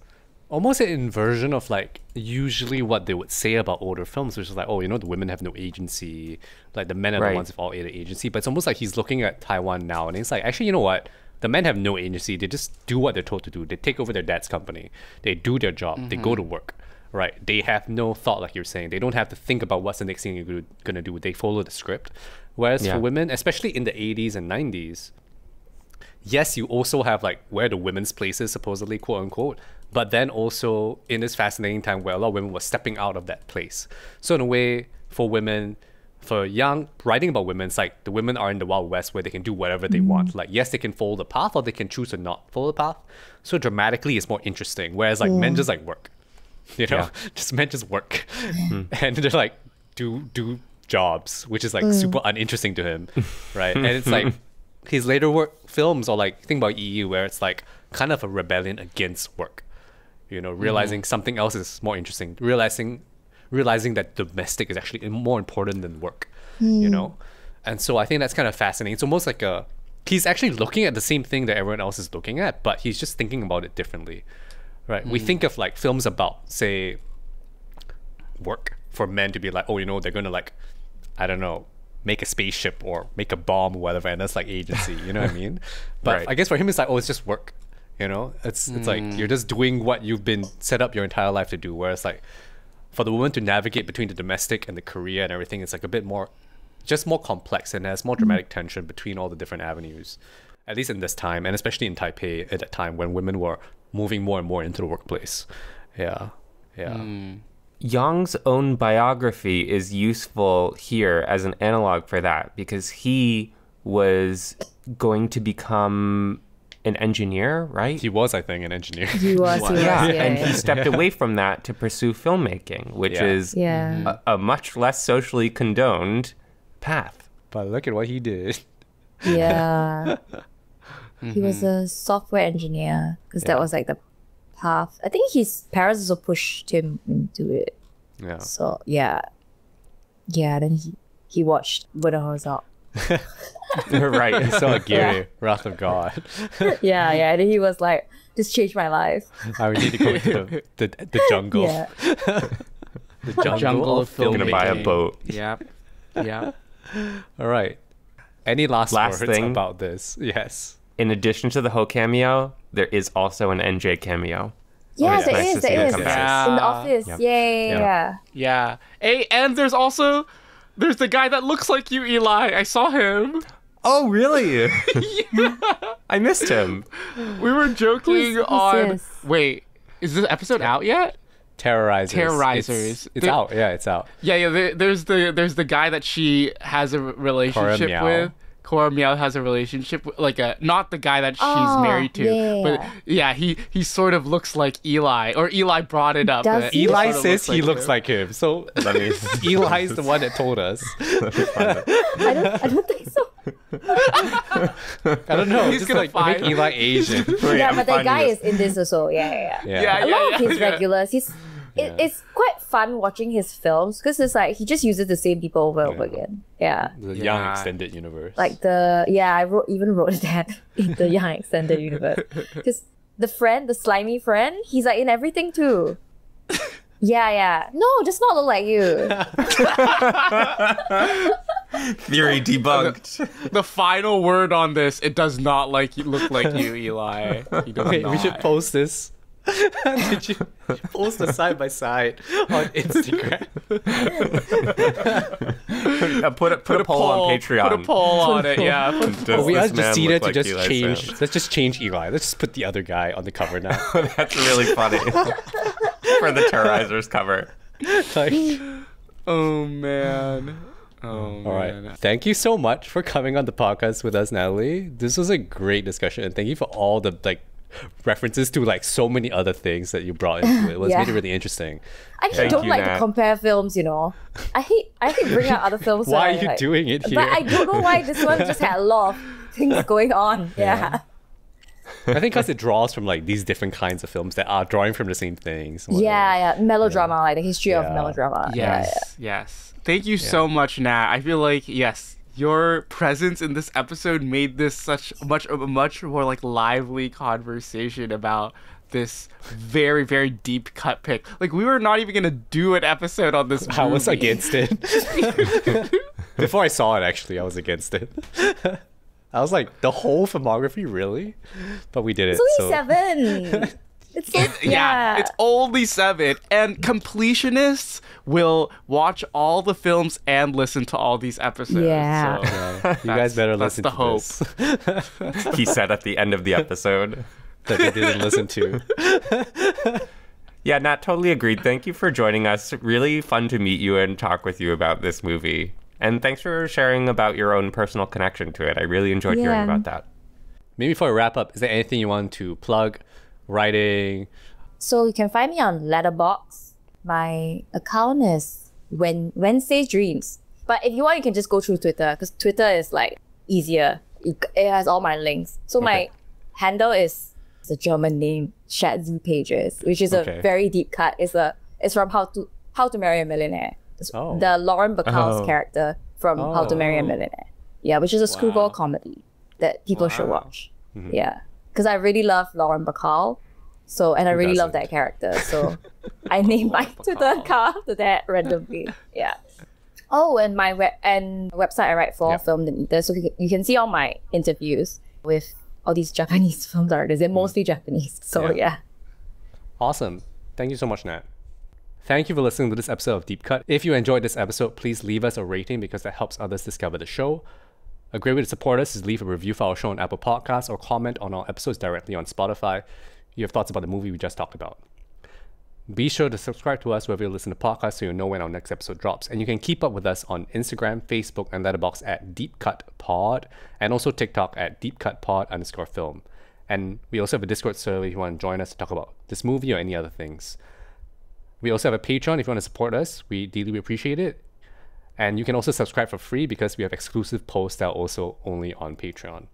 almost an inversion of like usually what they would say about older films, which is like, oh, you know, the women have no agency, like the men are the ones with all agency. But it's almost like he's looking at Taiwan now, and it's like, actually, you know what? The men have no agency. They just do what they're told to do. They take over their dad's company. They do their job. They go to work. Right? They have no thought, like you're saying. They don't have to think about what's the next thing you're gonna do. They follow the script. Whereas for women, especially in the 80s and 90s, yes, you also have like where the women's place is, supposedly, quote unquote, but then also in this fascinating time where a lot of women were stepping out of that place. So in a way, for women, for young, writing about women, it's like the women are in the Wild West where they can do whatever they want. Like, yes, they can follow the path or they can choose to not follow the path. So dramatically, it's more interesting. Whereas like men just like work, you know, just men just work. And they're like, do jobs, which is like super uninteresting to him, right? And it's like his later films, or like think about EU, where it's like kind of a rebellion against work, you know, realizing something else is more interesting, realizing that domestic is actually more important than work, you know. And so I think that's kind of fascinating. It's almost like he's actually looking at the same thing that everyone else is looking at, but he's just thinking about it differently, right? We think of like films about, say, work for men to be like, oh, you know, they're gonna like, I don't know, make a spaceship or make a bomb or whatever, and that's like agency, you know what I mean? But I guess for him it's like, oh, it's just work, you know? It's like you're just doing what you've been set up your entire life to do. Whereas like for the woman to navigate between the domestic and the career and everything, it's like a bit more, just more complex, and there's more dramatic tension between all the different avenues, at least in this time, and especially in Taipei at that time when women were moving more and more into the workplace. Yang's own biography is useful here as an analog for that, because he was going to become an engineer, right? He was, I think, an engineer. He was. And he stepped away from that to pursue filmmaking, which is a much less socially condoned path. But look at what he did. Yeah. He was a software engineer, because that was like the path. I think his parents also pushed him into it. Yeah. So then he watched Buddha Horizon. Right. He saw Giri, Wrath of God. And then he was like, this changed my life. I would need to go into the jungle. Yeah. The jungle of You're filmmaking. gonna buy a boat. Yeah. All right. Any last words thing about this? Yes. In addition to the Ho cameo, there is also an NJ cameo. Yeah, It's nice to see there it is. come In back. the office. Yep. Yeah. Yeah. Hey, and there's the guy that looks like you, Eli. I saw him. Oh, really? I missed him. We were joking on. this? Wait, is this episode out yet? Terrorizers. It's out. Yeah, it's out. Yeah. There's the guy that she has a relationship Miao. with. Cora Miao has a relationship with, like not the guy that she's married to, but he sort of looks like Eli, or Eli brought it up. Does that he? Eli sort of says looks he looks him. like him. So Eli's the one that told us. I don't think so. I don't know. He's Just gonna like find- make Eli Asian. Yeah, I'm but the finding guy this. is in this also. Yeah. Yeah, A lot of his yeah. regulars. It's quite fun watching his films, because it's like he just uses the same people over and over again. Yeah. The Yeah. young extended universe. Like I wrote that in the Young Extended Universe. Because the slimy friend, he's like in everything too. Yeah. No, does not look like you. Theory debunked. The final word on this: it does not look like you, Eli. He does Wait, not. we should post this. Did you post a side by side on Instagram? Put a poll on Patreon. Put a poll on it. Yeah. Does We this asked man Justina look to like just Eli change. Sand? Let's just change Eli. Let's just put the other guy on the cover now. That's really funny. For the Terrorizers cover. Like, Oh man. Oh man. all right. Thank you so much for coming on the podcast with us, Natalie. This was a great discussion, and thank you for all the references to so many other things that you brought into it. It was Yeah. really, really interesting. I actually Thank don't you, like Nat. to compare films, I hate bringing out other films. Why that are you doing it here? But I don't know why this one just had a lot of things going on. Yeah. I think because it draws from these different kinds of films that are drawing from the same things. Yeah. Melodrama, like the history of Yeah. melodrama. Yes. Thank you so much, Nat. I feel like, yes, your presence in this episode made this such a much more like lively conversation about this very, very deep cut pick. Like, we were not even gonna do an episode on this movie. I was against it. Before I saw it, actually, I was against it. I was like, the whole filmography, really? But we did it. It's only 7. It's like, yeah. It's only 7, and completionists will watch all the films and listen to all these episodes. Yeah. So Yeah, you guys better listen the to hope. this. He said at the end of the episode. That they didn't listen to. Yeah, Nat, totally agreed. Thank you for joining us. Really fun to meet you and talk with you about this movie. And thanks for sharing about your own personal connection to it. I really enjoyed hearing about that. Maybe before we wrap up, is there anything you want to plug? Writing? So you can find me on Letterboxd. My account is Wednesday Dreams. But if you want, you can just go through Twitter, because Twitter is like easier. It has all my links. So my handle is a German name, Shatzu Pages, which is a very deep cut. It's from How to Marry a Millionaire. The Lauren Bacall's character from How to Marry a Millionaire. Yeah, which is a screwball comedy that people should watch. Mm-hmm. Yeah, because I really love Lauren Bacall, and I really love that character. So I named my Twitter account after that randomly. Yeah. Oh, and my website I write for, Film the Eater, so you can see all my interviews with all these Japanese film artists. They're mostly Japanese. So yeah. Awesome. Thank you so much, Nat. Thank you for listening to this episode of Deep Cut. If you enjoyed this episode, please leave us a rating because that helps others discover the show. A great way to support us is leave a review for our show on Apple Podcasts or comment on our episodes directly on Spotify. You have thoughts about the movie we just talked about. Be sure to subscribe to us wherever you listen to podcasts so you'll know when our next episode drops. And you can keep up with us on Instagram, Facebook, and Letterboxd at DeepCutPod, and also TikTok at DeepCutPod_film. And we also have a Discord server if you want to join us to talk about this movie or any other things. We also have a Patreon if you want to support us. We deeply appreciate it. And you can also subscribe for free because we have exclusive posts that are also only on Patreon.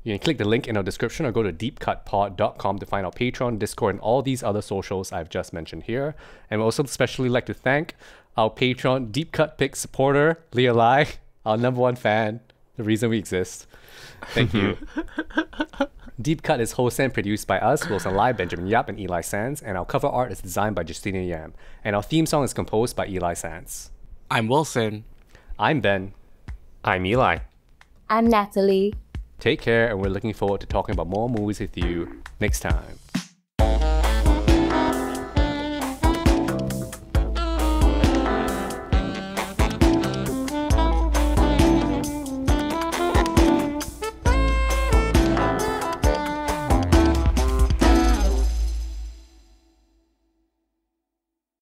You can click the link in our description or go to deepcutpod.com to find our Patreon, Discord, and all these other socials I've just mentioned here. And we also especially like to thank our Patreon Deep Cut Pick supporter, Leah Lai, our #1 fan, the reason we exist. Thank you. Deep Cut is hosted and produced by us, Wilson Lai, Benjamin Yap, and Eli Sands, and our cover art is designed by Justina Yam. And our theme song is composed by Eli Sands. I'm Wilson. I'm Ben. I'm Eli. I'm Natalie. Take care, and we're looking forward to talking about more movies with you next time.